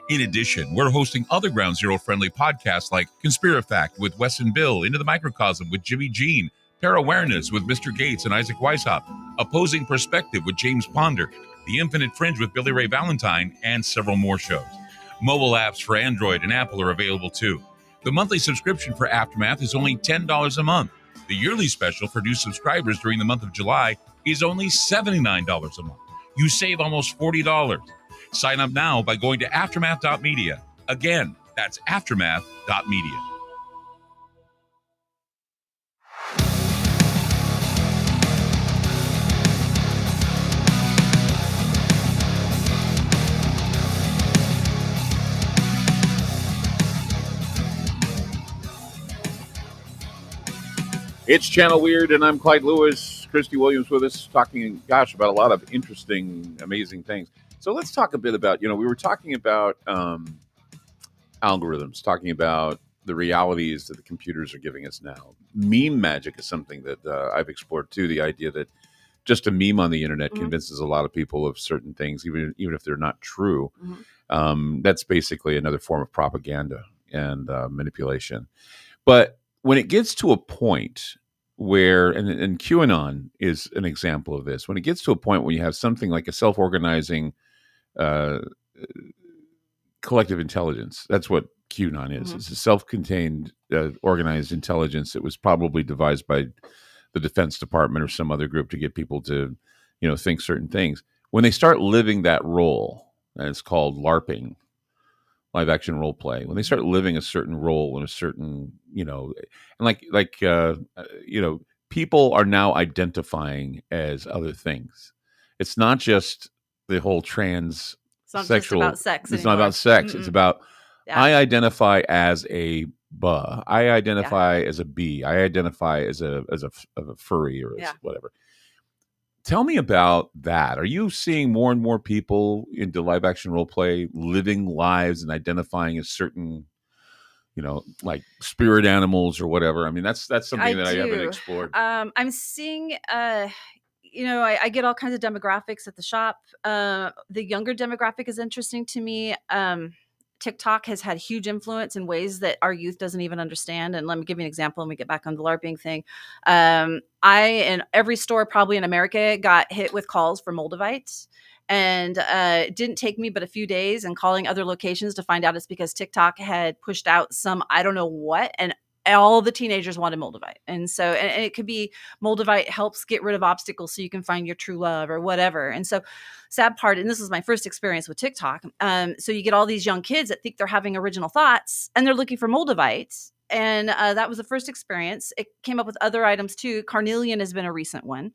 In addition, we're hosting other Ground Zero-friendly podcasts like Conspirafact with Wes and Bill, Into the Microcosm with Jimmy Jean, Para-Awareness with Mr. Gates and Isaac Weishaupt, Opposing Perspective with James Ponder, The Infinite Fringe with Billy Ray Valentine, and several more shows. Mobile apps for Android and Apple are available too. The monthly subscription for Aftermath is only $10 a month. The yearly special for new subscribers during the month of July is only $79 a month. You save almost $40. Sign up now by going to aftermath.media. Again, that's aftermath.media. It's Channel Weird, and I'm Clyde Lewis. Christy Williams with us, talking, about a lot of interesting, amazing things. So let's talk a bit about, we were talking about algorithms, talking about the realities that the computers are giving us now. Meme magic is something that I've explored too. The idea that just a meme on the internet convinces a lot of people of certain things, even if they're not true. That's basically another form of propaganda and manipulation. But when it gets to a point where, and QAnon is an example of this, when it gets to a point where you have something like a self-organizing collective intelligence, that's what QAnon is. It's a self-contained organized intelligence that was probably devised by the Defense Department or some other group to get people to, think certain things. When they start living that role, and it's called Larping, live action role play, when they start living a certain role in a certain, and people are now identifying as other things. It's not just the whole trans sexual. Just about sex. It's not about sex. It's about I identify as a buh. I identify as a bee. I identify as a furry or as whatever. Tell me about that. Are you seeing more and more people into live action role play living lives and identifying as certain, like spirit animals or whatever? I mean, that's something I haven't explored. I'm seeing, I get all kinds of demographics at the shop. The younger demographic is interesting to me. TikTok has had huge influence in ways that our youth doesn't even understand. And let me give you an example and we get back on the LARPing thing. In every store probably in America got hit with calls for Moldavites. And it didn't take me but a few days and calling other locations to find out it's because TikTok had pushed out some, I don't know what, and all the teenagers wanted Moldavite. And so, and it could be Moldavite helps get rid of obstacles so you can find your true love or whatever. And so sad part, and this was my first experience with TikTok. So you get all these young kids that think they're having original thoughts and they're looking for Moldavites. And that was the first experience. It came up with other items too. Carnelian has been a recent one.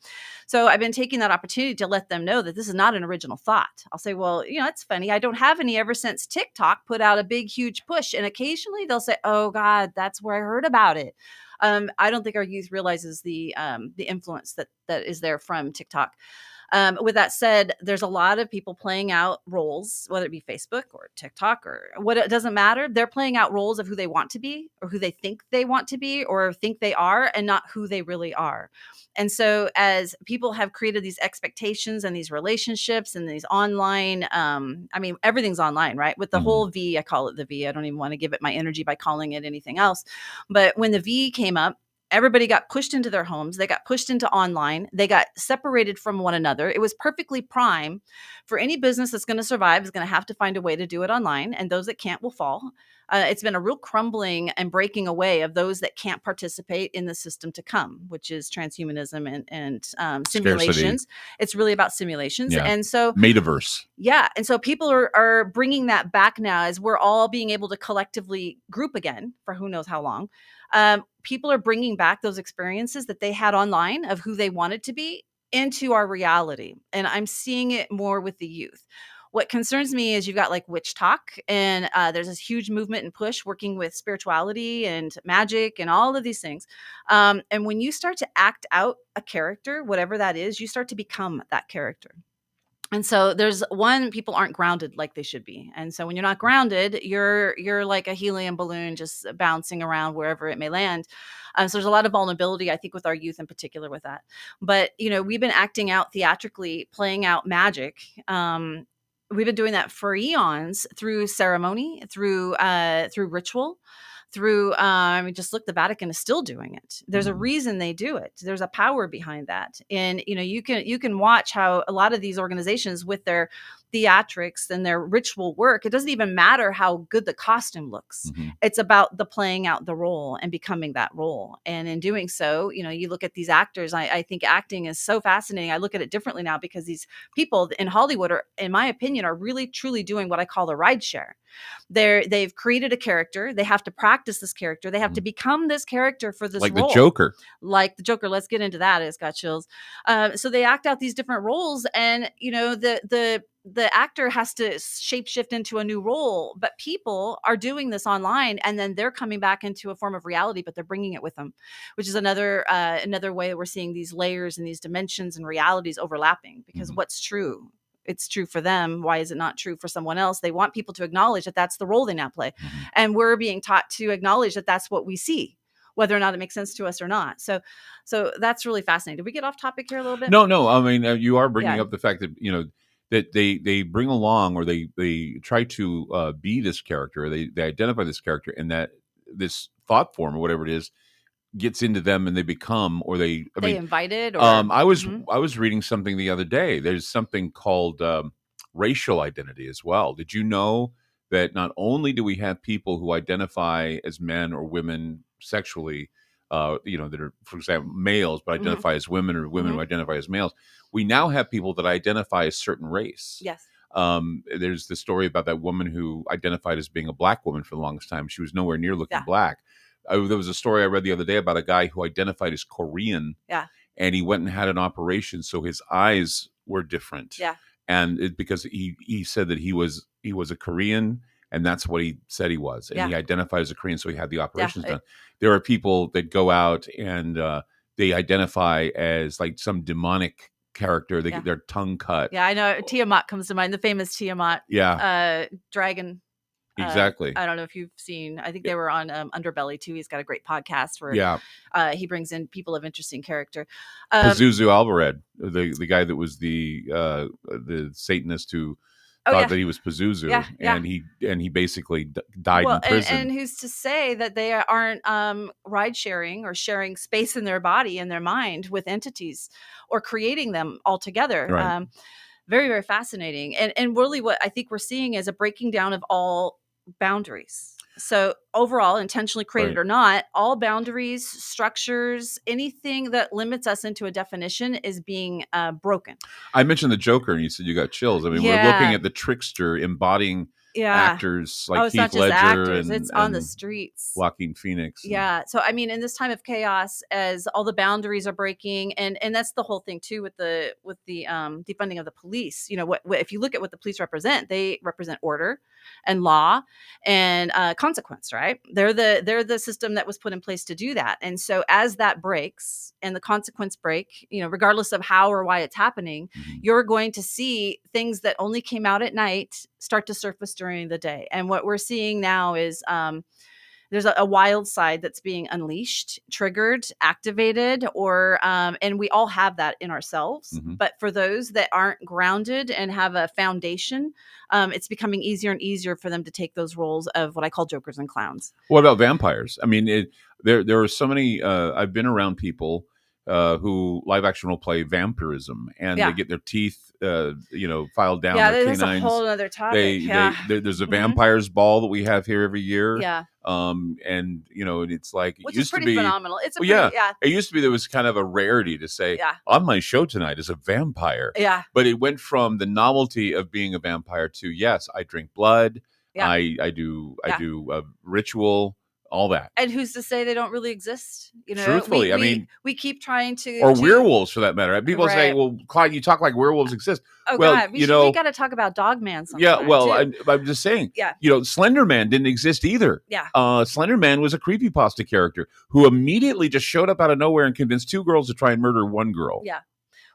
So I've been taking that opportunity to let them know that this is not an original thought. I'll say, well, it's funny. I don't have any ever since TikTok put out a big, huge push. And occasionally they'll say, oh God, that's where I heard about it. I don't think our youth realizes the influence that is there from TikTok. With that said, there's a lot of people playing out roles, whether it be Facebook or TikTok or what, it doesn't matter. They're playing out roles of who they want to be or who they think they want to be or think they are and not who they really are. And so as people have created these expectations and these relationships and these online, everything's online, right? With the whole V, I call it the V. I don't even want to give it my energy by calling it anything else. But when the V came up, everybody got pushed into their homes. They got pushed into online. They got separated from one another. It was perfectly prime for any business that's going to survive is going to have to find a way to do it online. And those that can't will fall. It's been a real crumbling and breaking away of those that can't participate in the system to come, which is transhumanism and simulations. Scarcity. It's really about simulations. Yeah. And so metaverse. Yeah. And so people are bringing that back now as we're all being able to collectively group again for who knows how long. People are bringing back those experiences that they had online of who they wanted to be into our reality. And I'm seeing it more with the youth. What concerns me is you've got like witch talk and there's this huge movement and push working with spirituality and magic and all of these things. And when you start to act out a character, whatever that is, you start to become that character. And so there's people aren't grounded like they should be. And so when you're not grounded, you're like a helium balloon just bouncing around wherever it may land. So there's a lot of vulnerability, I think, with our youth in particular with that. But, we've been acting out theatrically, playing out magic. We've been doing that for eons through ceremony, through ritual. Just look, the Vatican is still doing it. There's a reason they do it. There's a power behind that. And, you can watch how a lot of these organizations with their theatrics and their ritual work, it doesn't even matter how good the costume looks. It's about the playing out the role and becoming that role. And in doing so, you look at these actors. I think acting is so fascinating. I look at it differently now because these people in Hollywood are, in my opinion, are really truly doing what I call the ride share. They've created a character. They have to practice this character. They have to become this character for this role. Like the Joker. Let's get into that. It's got chills. So they act out these different roles, and the actor has to shapeshift into a new role, but people are doing this online, and then they're coming back into a form of reality, but they're bringing it with them, which is another way that we're seeing these layers and these dimensions and realities overlapping, because what's true, it's true for them. Why is it not true for someone else? They want people to acknowledge that that's the role they now play. And we're being taught to acknowledge that that's what we see, whether or not it makes sense to us or not. So that's really fascinating. Did we get off topic here a little bit? No. I mean, you are bringing up the fact that, that they bring along, or they try to be this character. They identify this character, and that this thought form or whatever it is gets into them, and they become, or they invited. Or, I was reading something the other day. There's something called racial identity as well. Did you know that not only do we have people who identify as men or women sexually, that are, for example, males, but identify as women, or women who identify as males, we now have people that identify a certain race. Yes. There's the story about that woman who identified as being a black woman for the longest time. She was nowhere near looking black. There was a story I read the other day about a guy who identified as Korean. Yeah. And he went and had an operation, so his eyes were different. Yeah. And because he said that he was a Korean, and that's what he said he was. And he identified as a Korean, so he had the operations done. There are people that go out and they identify as like some demonic character. They get their tongue cut. Yeah, I know. Tiamat comes to mind, the famous Tiamat dragon. Exactly. I don't know if you've seen, I think they were on Underbelly too. He's got a great podcast where he brings in people of interesting character. Pazuzu Alvarez, the guy that was the Satanist who thought that he was Pazuzu, and he basically died in prison. And who's to say that they aren't ride sharing or sharing space in their body and their mind with entities, or creating them altogether? Right. Very, very fascinating. And really what I think we're seeing is a breaking down of all boundaries. So overall, intentionally created or not, all boundaries, structures, anything that limits us into a definition is being broken. I mentioned the Joker, and you said you got chills. I mean, we're looking at the trickster embodying actors like Heath Ledger it's on the streets. Joaquin Phoenix. Yeah. So, I mean, in this time of chaos, as all the boundaries are breaking, and that's the whole thing too with the defunding of the police. What if you look at what the police represent, they represent order and law and consequence, right? They're the system that was put in place to do that. And so as that breaks and the consequence break, regardless of how or why it's happening, you're going to see things that only came out at night start to surface during the day. And what we're seeing now is there's a wild side that's being unleashed, triggered, activated, or and we all have that in ourselves. But for those that aren't grounded and have a foundation, it's becoming easier and easier for them to take those roles of what I call jokers and clowns. What about vampires? I mean, there are so many. I've been around people who live action will play vampirism, and they get their teeth, filed down. Yeah, their there's canines. a whole other topic. There's a vampires ball that we have here every year. Yeah. And it's like, which it used is pretty to be phenomenal. It's it used to be, there was kind of a rarity to say on my show tonight is a vampire. Yeah. But it went from the novelty of being a vampire to, yes, I drink blood. Yeah. I do a ritual. All that. And who's to say they don't really exist? Truthfully, we keep trying to, or werewolves for that matter. People say, "Well, Clyde, you talk like werewolves exist." Oh well, God, we got to talk about Dogman sometime. Yeah, well, I'm just saying. Yeah, Slender Man didn't exist either. Yeah, Slender Man was a creepypasta character who immediately just showed up out of nowhere and convinced two girls to try and murder one girl. Yeah.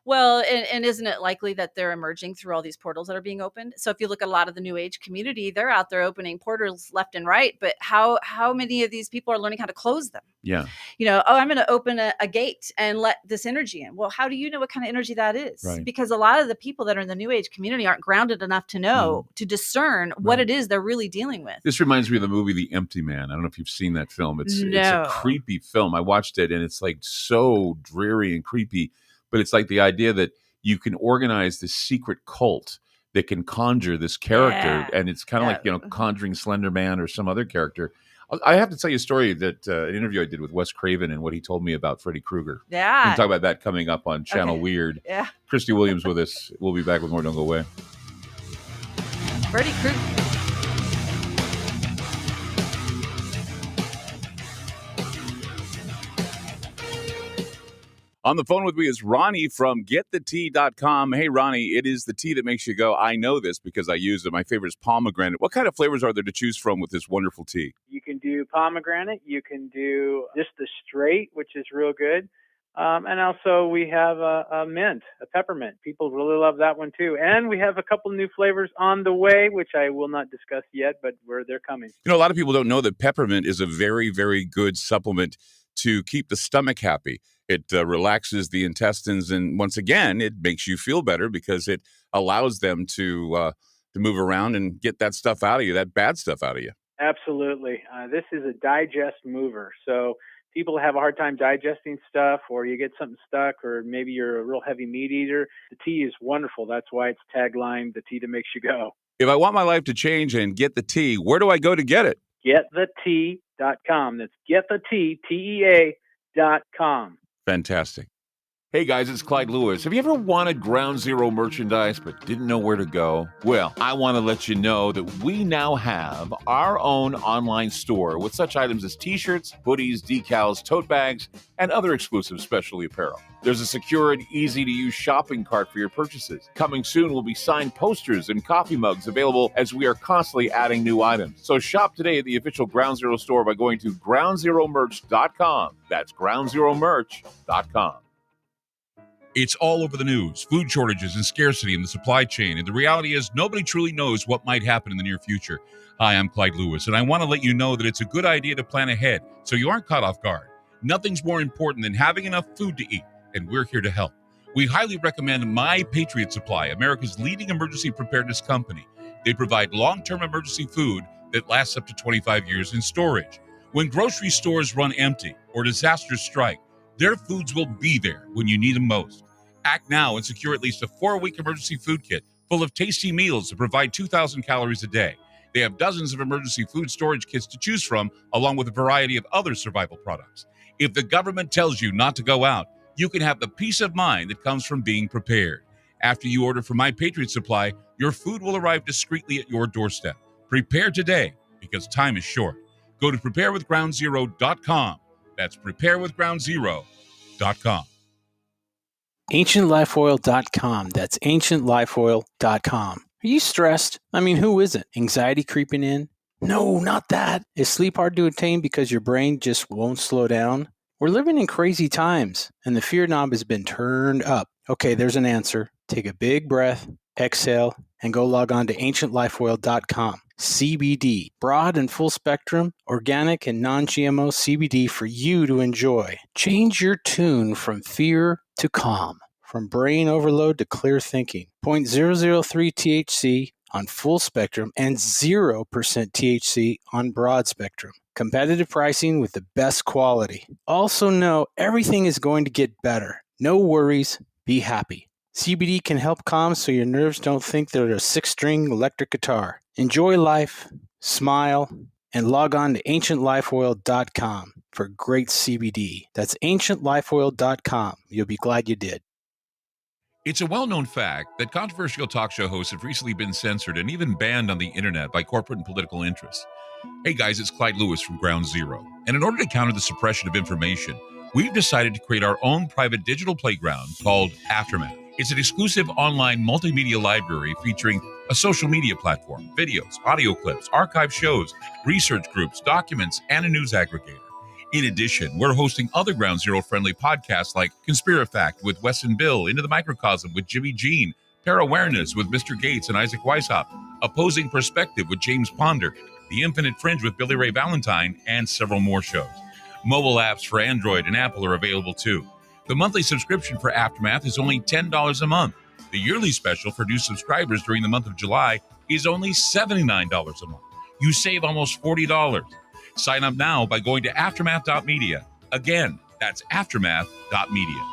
Well, and isn't it likely that they're emerging through all these portals that are being opened? So if you look at a lot of the New Age community, they're out there opening portals left and right. But how many of these people are learning how to close them? Yeah. I'm going to open a gate and let this energy in. Well, how do you know what kind of energy that is? Right. Because a lot of the people that are in the New Age community aren't grounded enough to know, to discern what it is they're really dealing with. This reminds me of the movie The Empty Man. I don't know if you've seen that film. It's a creepy film. I watched it, and it's like so dreary and creepy. But it's like the idea that you can organize this secret cult that can conjure this character, and it's kind of like, conjuring Slender Man or some other character. I have to tell you a story that an interview I did with Wes Craven and what he told me about Freddy Krueger. Yeah. We can talk about that coming up on Channel Weird. Yeah. Christy Williams with us. We'll be back with more. Don't go away. Freddy Krueger. On the phone with me is Ronnie from GetTheTea.com. Hey, Ronnie, it is the tea that makes you go, I know this because I use it. My favorite is pomegranate. What kind of flavors are there to choose from with this wonderful tea? You can do pomegranate. You can do just the straight, which is real good. And also we have a mint, a peppermint. People really love that one too. And we have a couple new flavors on the way, which I will not discuss yet, but they're coming. A lot of people don't know that peppermint is a very, very good supplement to keep the stomach happy. It relaxes the intestines, and once again, it makes you feel better because it allows them to move around and get that stuff out of you, that bad stuff out of you. Absolutely. This is a digest mover. So people have a hard time digesting stuff, or you get something stuck, or maybe you're a real heavy meat eater. The tea is wonderful. That's why it's tagline, the tea that makes you go. If I want my life to change and get the tea, where do I go to get it? GetTheTea.com. That's GetTheTea.com. Fantastic. Hey guys, it's Clyde Lewis. Have you ever wanted Ground Zero merchandise but didn't know where to go? Well, I want to let you know that we now have our own online store with such items as t-shirts, hoodies, decals, tote bags, and other exclusive specialty apparel. There's a secure and easy-to-use shopping cart for your purchases. Coming soon will be signed posters and coffee mugs available as we are constantly adding new items. So shop today at the official Ground Zero store by going to groundzeromerch.com. That's groundzeromerch.com. It's all over the news, food shortages and scarcity in the supply chain. And the reality is nobody truly knows what might happen in the near future. Hi, I'm Clyde Lewis, and I want to let you know that it's a good idea to plan ahead so you aren't caught off guard. Nothing's more important than having enough food to eat, and we're here to help. We highly recommend My Patriot Supply, America's leading emergency preparedness company. They provide long-term emergency food that lasts up to 25 years in storage. When grocery stores run empty or disasters strike, their foods will be there when you need them most. Act now and secure at least a 4-week emergency food kit full of tasty meals that provide 2,000 calories a day. They have dozens of emergency food storage kits to choose from, along with a variety of other survival products. If the government tells you not to go out, you can have the peace of mind that comes from being prepared. After you order from My Patriot Supply, your food will arrive discreetly at your doorstep. Prepare today, because time is short. Go to preparewithgroundzero.com. That's preparewithgroundzero.com. AncientLifeOil.com. That's AncientLifeOil.com. Are you stressed? I mean, who isn't? Anxiety creeping in? No, not that. Is sleep hard to attain because your brain just won't slow down? We're living in crazy times, and the fear knob has been turned up. Okay, there's an answer. Take a big breath, exhale, and go log on to AncientLifeOil.com. CBD, broad and full spectrum, organic and non-GMO CBD for you to enjoy. Change your tune from fear to calm, from brain overload to clear thinking. 0.003 THC on full spectrum and 0% THC on broad spectrum. Competitive pricing with the best quality. Also know everything is going to get better. No worries, be happy. CBD can help calm so your nerves don't think they're a 6-string electric guitar. Enjoy life, smile, and log on to AncientLifeOil.com for great CBD. That's AncientLifeOil.com. You'll be glad you did. It's a well-known fact that controversial talk show hosts have recently been censored and even banned on the internet by corporate and political interests. Hey guys, it's Clyde Lewis from Ground Zero. And in order to counter the suppression of information, we've decided to create our own private digital playground called Aftermath. It's an exclusive online multimedia library featuring a social media platform, videos, audio clips, archive shows, research groups, documents, and a news aggregator. In addition, we're hosting other Ground Zero-friendly podcasts like Conspirafact with Wes and Bill, Into the Microcosm with Jimmy Jean, Parawareness with Mr. Gates and Isaac Weishaupt, Opposing Perspective with James Ponder, The Infinite Fringe with Billy Ray Valentine, and several more shows. Mobile apps for Android and Apple are available too. The monthly subscription for Aftermath is only $10 a month. The yearly special for new subscribers during the month of July is only $79 a month. You save almost $40. Sign up now by going to aftermath.media. Again, that's aftermath.media.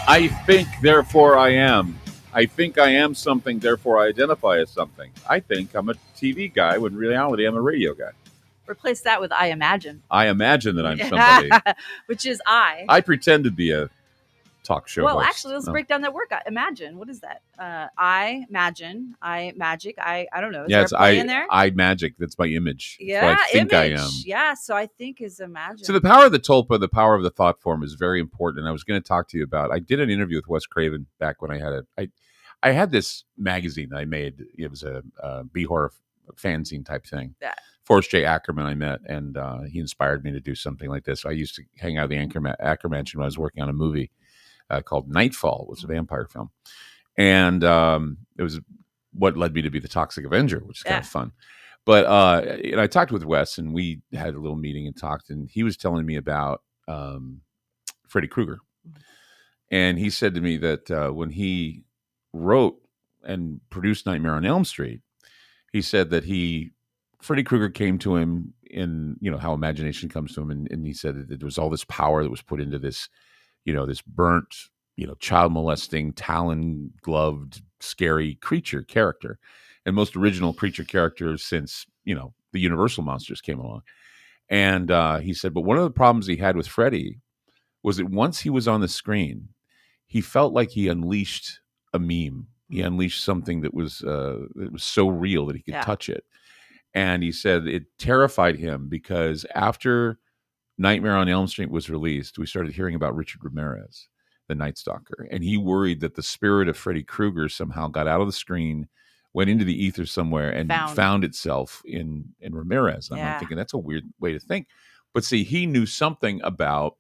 I think, therefore I am. I think I am something, therefore I identify as something. I think I'm a TV guy when in reality I'm a radio guy. Replace that with I imagine. I imagine that I'm somebody. Which is I. I pretend to be a talk show Well, host. actually, let's break down that word. Imagine. What is that? I imagine. I magic. I don't know. Is there a play in there? I magic. That's my image. Yeah, that's what I think image. I am. Yeah, so I think is imagine. So the power of the tulpa, the power of the thought form is very important. And I was going to talk to you about, I did an interview with Wes Craven back when I had this magazine I made. It was a B-horror fanzine type thing. Yeah. Forrest J. Ackerman I met, and he inspired me to do something like this. I used to hang out at the Acker Mansion when I was working on a movie called Nightfall. It was a vampire film. And it was what led me to be the Toxic Avenger, which is kind of fun. But and I talked with Wes, and we had a little meeting and talked, and he was telling me about Freddy Krueger. And he said to me that when he wrote and produced Nightmare on Elm Street, he said that Freddy Krueger came to him in, how imagination comes to him. And he said that there was all this power that was put into this, this burnt, child molesting, talon gloved, scary creature character. And most original creature characters since, the Universal monsters came along. And he said, but one of the problems he had with Freddy was that once he was on the screen, he felt like he unleashed a meme. He unleashed something that was so real that he could touch it. And he said it terrified him because after Nightmare on Elm Street was released, we started hearing about Richard Ramirez, the Night Stalker. And he worried that the spirit of Freddy Krueger somehow got out of the screen, went into the ether somewhere, and found itself in Ramirez. And I'm thinking, that's a weird way to think. But see, he knew something about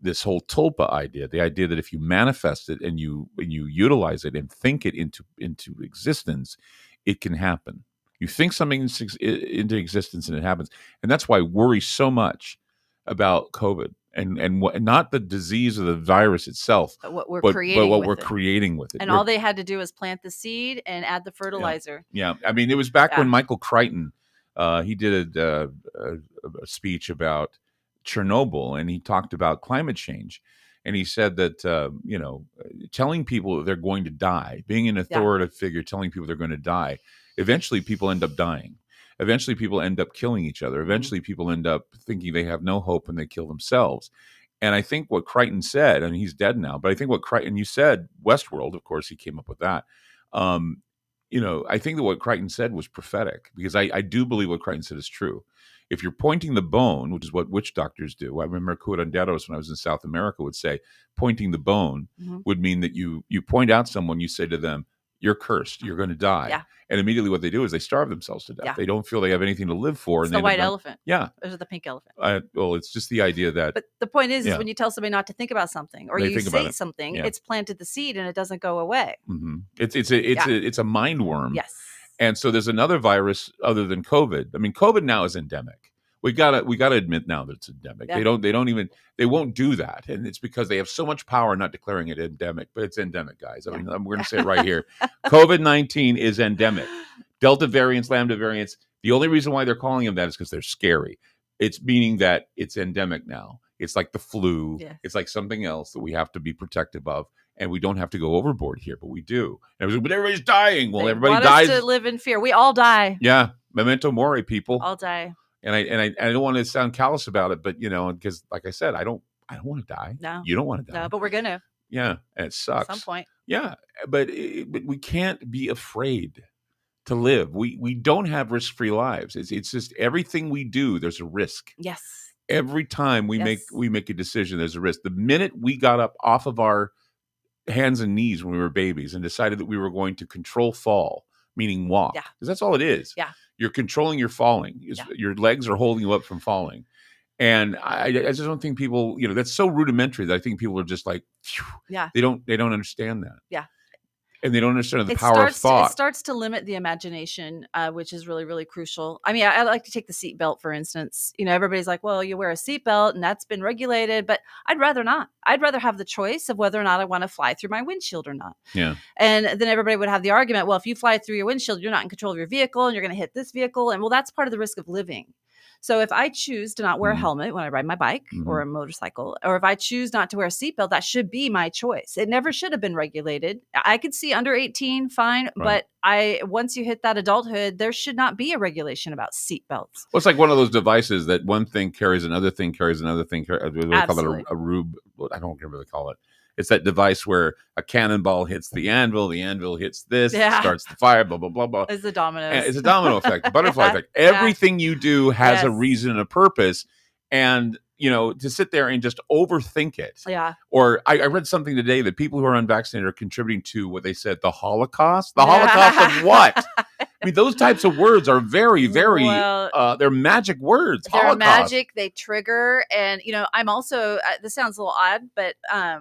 this whole tulpa idea, the idea that if you manifest it and you utilize it and think it into existence, it can happen. You think something into existence and it happens. And that's why I worry so much about COVID and not the disease or the virus itself, but what we're creating with it. And all they had to do was plant the seed and add the fertilizer. Yeah. I mean, it was back when Michael Crichton, he did a speech about Chernobyl, and he talked about climate change. And he said that, telling people that they're going to die, being an authoritative figure, telling people they're going to die, eventually people end up dying. Eventually people end up killing each other. Eventually people end up thinking they have no hope and they kill themselves. And I think what Crichton said, and he's dead now, but I think what Crichton, you said, Westworld, of course, he came up with that. I think that what Crichton said was prophetic, because I do believe what Crichton said is true. If you're pointing the bone, which is what witch doctors do, I remember curanderos when I was in South America would say, pointing the bone would mean that you point out someone, you say to them, you're cursed, you're going to die. Yeah. And immediately what they do is they starve themselves to death. Yeah. They don't feel they have anything to live for. It's the white elephant. Yeah. Or the pink elephant. Well, it's just the idea that. But the point is when you tell somebody not to think about something, or you say something, it's planted the seed and it doesn't go away. Mm-hmm. It's a mind worm. Yes. And so there's another virus other than COVID. I mean, COVID now is endemic. We gotta admit now that it's endemic. Yeah. They won't do that, and it's because they have so much power not declaring it endemic, but it's endemic, guys. I mean, we're going to say it right here. COVID-19 is endemic. Delta variants, Lambda variants. The only reason why they're calling them that is because they're scary. It's meaning that it's endemic now. It's like the flu. Yeah. It's like something else that we have to be protective of, and we don't have to go overboard here, but we do. But everybody's dying. Well, everybody dies. To live in fear. We all die. Yeah, memento mori, people. All die. And I don't want to sound callous about it, but because like I said, I don't want to die. No, you don't want to die. No, but we're gonna. Yeah, and it sucks. At some point. Yeah, but we can't be afraid to live. We don't have risk-free lives. It's just everything we do, there's a risk. Yes. Every time we make a decision, there's a risk. The minute we got up off of our hands and knees when we were babies and decided that we were going to control fall, meaning walk, because that's all it is. Yeah. You're controlling your falling. Your legs are holding you up from falling. And I just don't think people, that's so rudimentary that I think people are just like, phew. Yeah. They don't understand that. Yeah. And they don't understand the power of thought. It starts to limit the imagination, which is really, really crucial. I mean, I like to take the seatbelt, for instance. Everybody's like, well, you wear a seatbelt and that's been regulated, but I'd rather not. I'd rather have the choice of whether or not I want to fly through my windshield or not. Yeah. And then everybody would have the argument, well, if you fly through your windshield, you're not in control of your vehicle and you're going to hit this vehicle. And well, that's part of the risk of living. So if I choose to not wear a helmet when I ride my bike or a motorcycle, or if I choose not to wear a seatbelt, that should be my choice. It never should have been regulated. I could see under 18, fine. But once you hit that adulthood, there should not be a regulation about seatbelts. Well, it's like one of those devices that one thing carries another thing, carries another thing. They call it a rube. I don't remember what they call it. It's that device where a cannonball hits the anvil hits this, starts the fire, blah, blah, blah, blah. It's the dominoes. And it's a domino effect, a butterfly effect. Everything you do has a reason and a purpose. And, to sit there and just overthink it. Yeah. Or I read something today that people who are unvaccinated are contributing to what they said, the Holocaust. The Holocaust of what? I mean, those types of words are very, very, they're magic words. They're Holocaust. magic. They trigger. And, I'm also, this sounds a little odd, but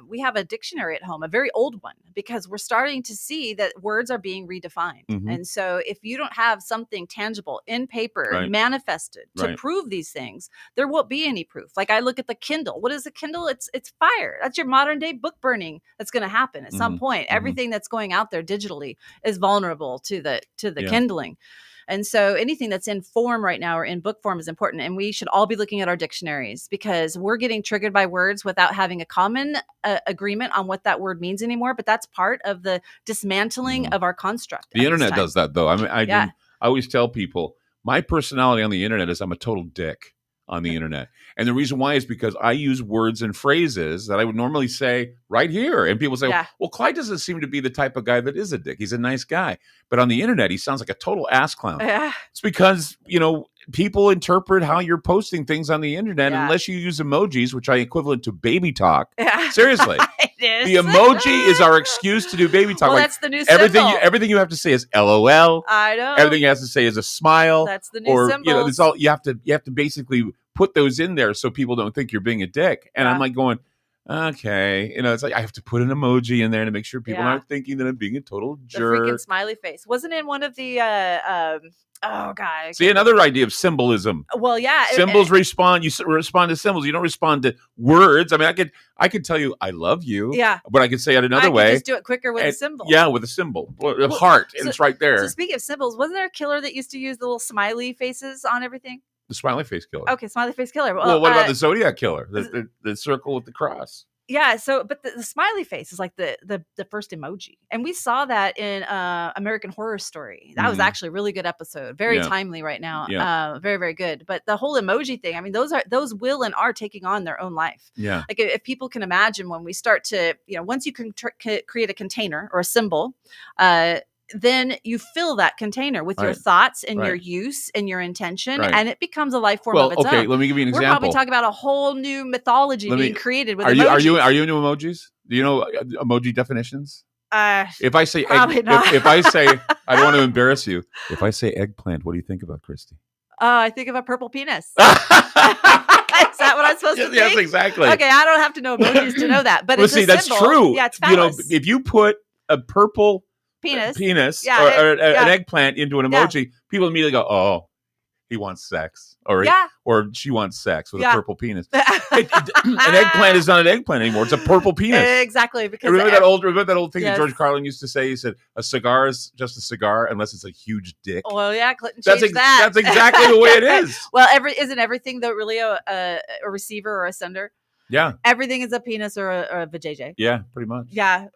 we have a dictionary at home, a very old one, because we're starting to see that words are being redefined. And so if you don't have something tangible in paper, manifested to prove these things, there won't be any proof. Like I look at the Kindle. What is a Kindle? It's fire. That's your modern day book burning. That's going to happen at some point. Everything that's going out there digitally is vulnerable to the kindling. And so anything that's in form right now or in book form is important. And we should all be looking at our dictionaries, because we're getting triggered by words without having a common agreement on what that word means anymore. But that's part of the dismantling of our construct. The internet does that, though. I mean, I always tell people my personality on the internet is I'm a total dick on the internet. And the reason why is because I use words and phrases that I would normally say right here. And people say, well, Clyde doesn't seem to be the type of guy that is a dick. He's a nice guy. But on the internet, he sounds like a total ass clown. It's because, people interpret how you're posting things on the internet unless you use emojis, which I equivalent to baby talk. Seriously. The emoji is our excuse to do baby talk. Well, that's the new symbol. Everything you have to say is LOL. I know. Everything you have to say is a smile. That's the new symbol. It's all you have to basically put those in there so people don't think you're being a dick. And I'm like going, okay, it's like I have to put an emoji in there to make sure people aren't thinking that I'm being a total jerk. The freaking smiley face wasn't in one of the See, another idea of symbolism. Well, symbols respond. You respond to symbols. You don't respond to words. I mean, I could tell you I love you. But I could say it another way. Just do it quicker with a symbol. Yeah, with a symbol, a heart, and it's right there. So speaking of symbols, wasn't there a killer that used to use the little smiley faces on everything? The smiley face killer. Okay, smiley face killer. Well, what about the Zodiac killer? The circle with the cross. Yeah, but the smiley face is like the first emoji. And we saw that in American Horror Story. That was actually a really good episode. Very timely right now. Very, very good. But the whole emoji thing, I mean, those will and are taking on their own life. Yeah. Like if people can imagine when we start to, once you can create a container or a symbol, then you fill that container with your thoughts and your use and your intention, and it becomes a life form of its own. Okay, let me give you an example. We're probably talking about a whole new mythology being created with emojis. Are you into emojis? Do you know emoji definitions? If I say if I say I don't want to embarrass you. If I say eggplant, what do you think about, Christy? I think of a purple penis. Is that what I'm supposed to think? Yes, exactly. Okay, I don't have to know emojis to know that, but it's a that's symbol. true. Yeah, it's phallus. If you put a purple penis or an eggplant into an emoji, people immediately go, oh, he wants sex, or she wants sex with a purple penis. An eggplant is not an eggplant anymore. It's a purple penis. Exactly. Because remember that old thing that George Carlin used to say? He said, a cigar is just a cigar unless it's a huge dick. Well, yeah, Clinton changed that. That's exactly the way it is. Well, isn't everything though really a receiver or a sender? Yeah. Everything is a penis or a vajayjay. Yeah, pretty much. Yeah.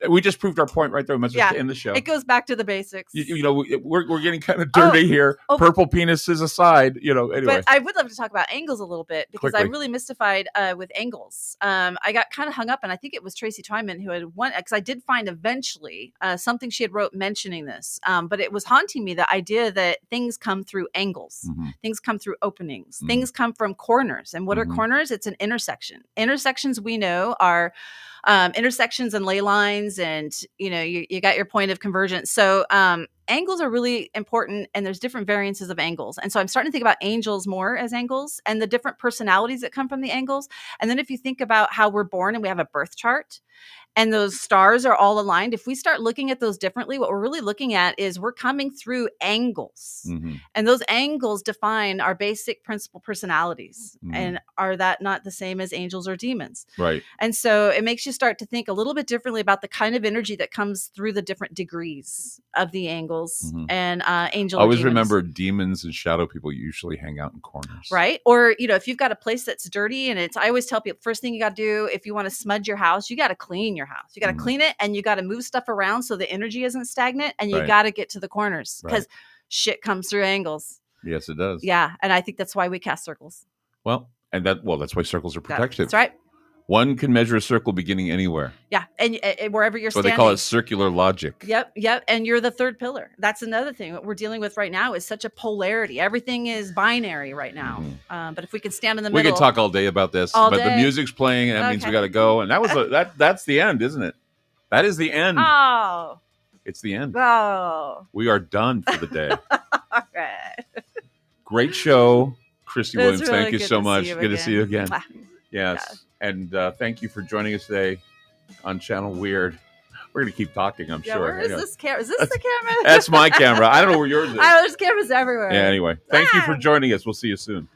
We just proved our point right there. We must just end the show. It goes back to the basics. We're getting kind of dirty here. Purple penises aside, anyway. But I would love to talk about angles a little bit because I'm really mystified with angles. I got kind of hung up, and I think it was Tracy Twyman who had one, because I did find eventually something she had wrote mentioning this, but it was haunting me, the idea that things come through angles, things come through openings, things come from corners. And what are corners? It's an intersection. Intersections we know are intersections and ley lines, and you got your point of convergence. So angles are really important, and there's different variances of angles. And so I'm starting to think about angels more as angles and the different personalities that come from the angles. And then if you think about how we're born and we have a birth chart, and those stars are all aligned, if we start looking at those differently, what we're really looking at is we're coming through angles. And those angles define our basic principal personalities. And are that not the same as angels or demons? Right. And so it makes you start to think a little bit differently about the kind of energy that comes through the different degrees of the angles and angel. I always remember demons and shadow people usually hang out in corners. Right. Or, if you've got a place that's dirty and I always tell people, first thing you got to do, if you want to smudge your house, you got to clean your house. You got to clean it, and you got to move stuff around so the energy isn't stagnant, and you got to get to the corners because shit comes through angles. Yes, it does. Yeah. And I think that's why we cast circles. Well, that's why circles are protective. That's right. One can measure a circle beginning anywhere. Yeah. And wherever you're standing. They call it circular logic. Yep. And you're the third pillar. That's another thing. What we're dealing with right now is such a polarity. Everything is binary right now. But if we can stand in the middle. We could talk all day about this. But the music's playing, and that means we got to go. And that's the end, isn't it? That is the end. Oh. It's the end. Oh. We are done for the day. All right. Great show. Christy Williams, really thank you so much. Good to see you again. Yes. Yeah. And thank you for joining us today on Channel Weird. We're going to keep talking, I'm sure. Where is this camera? Is this the camera? That's my camera. I don't know where yours is. There's cameras everywhere. Yeah, anyway. Thank you for joining us. We'll see you soon.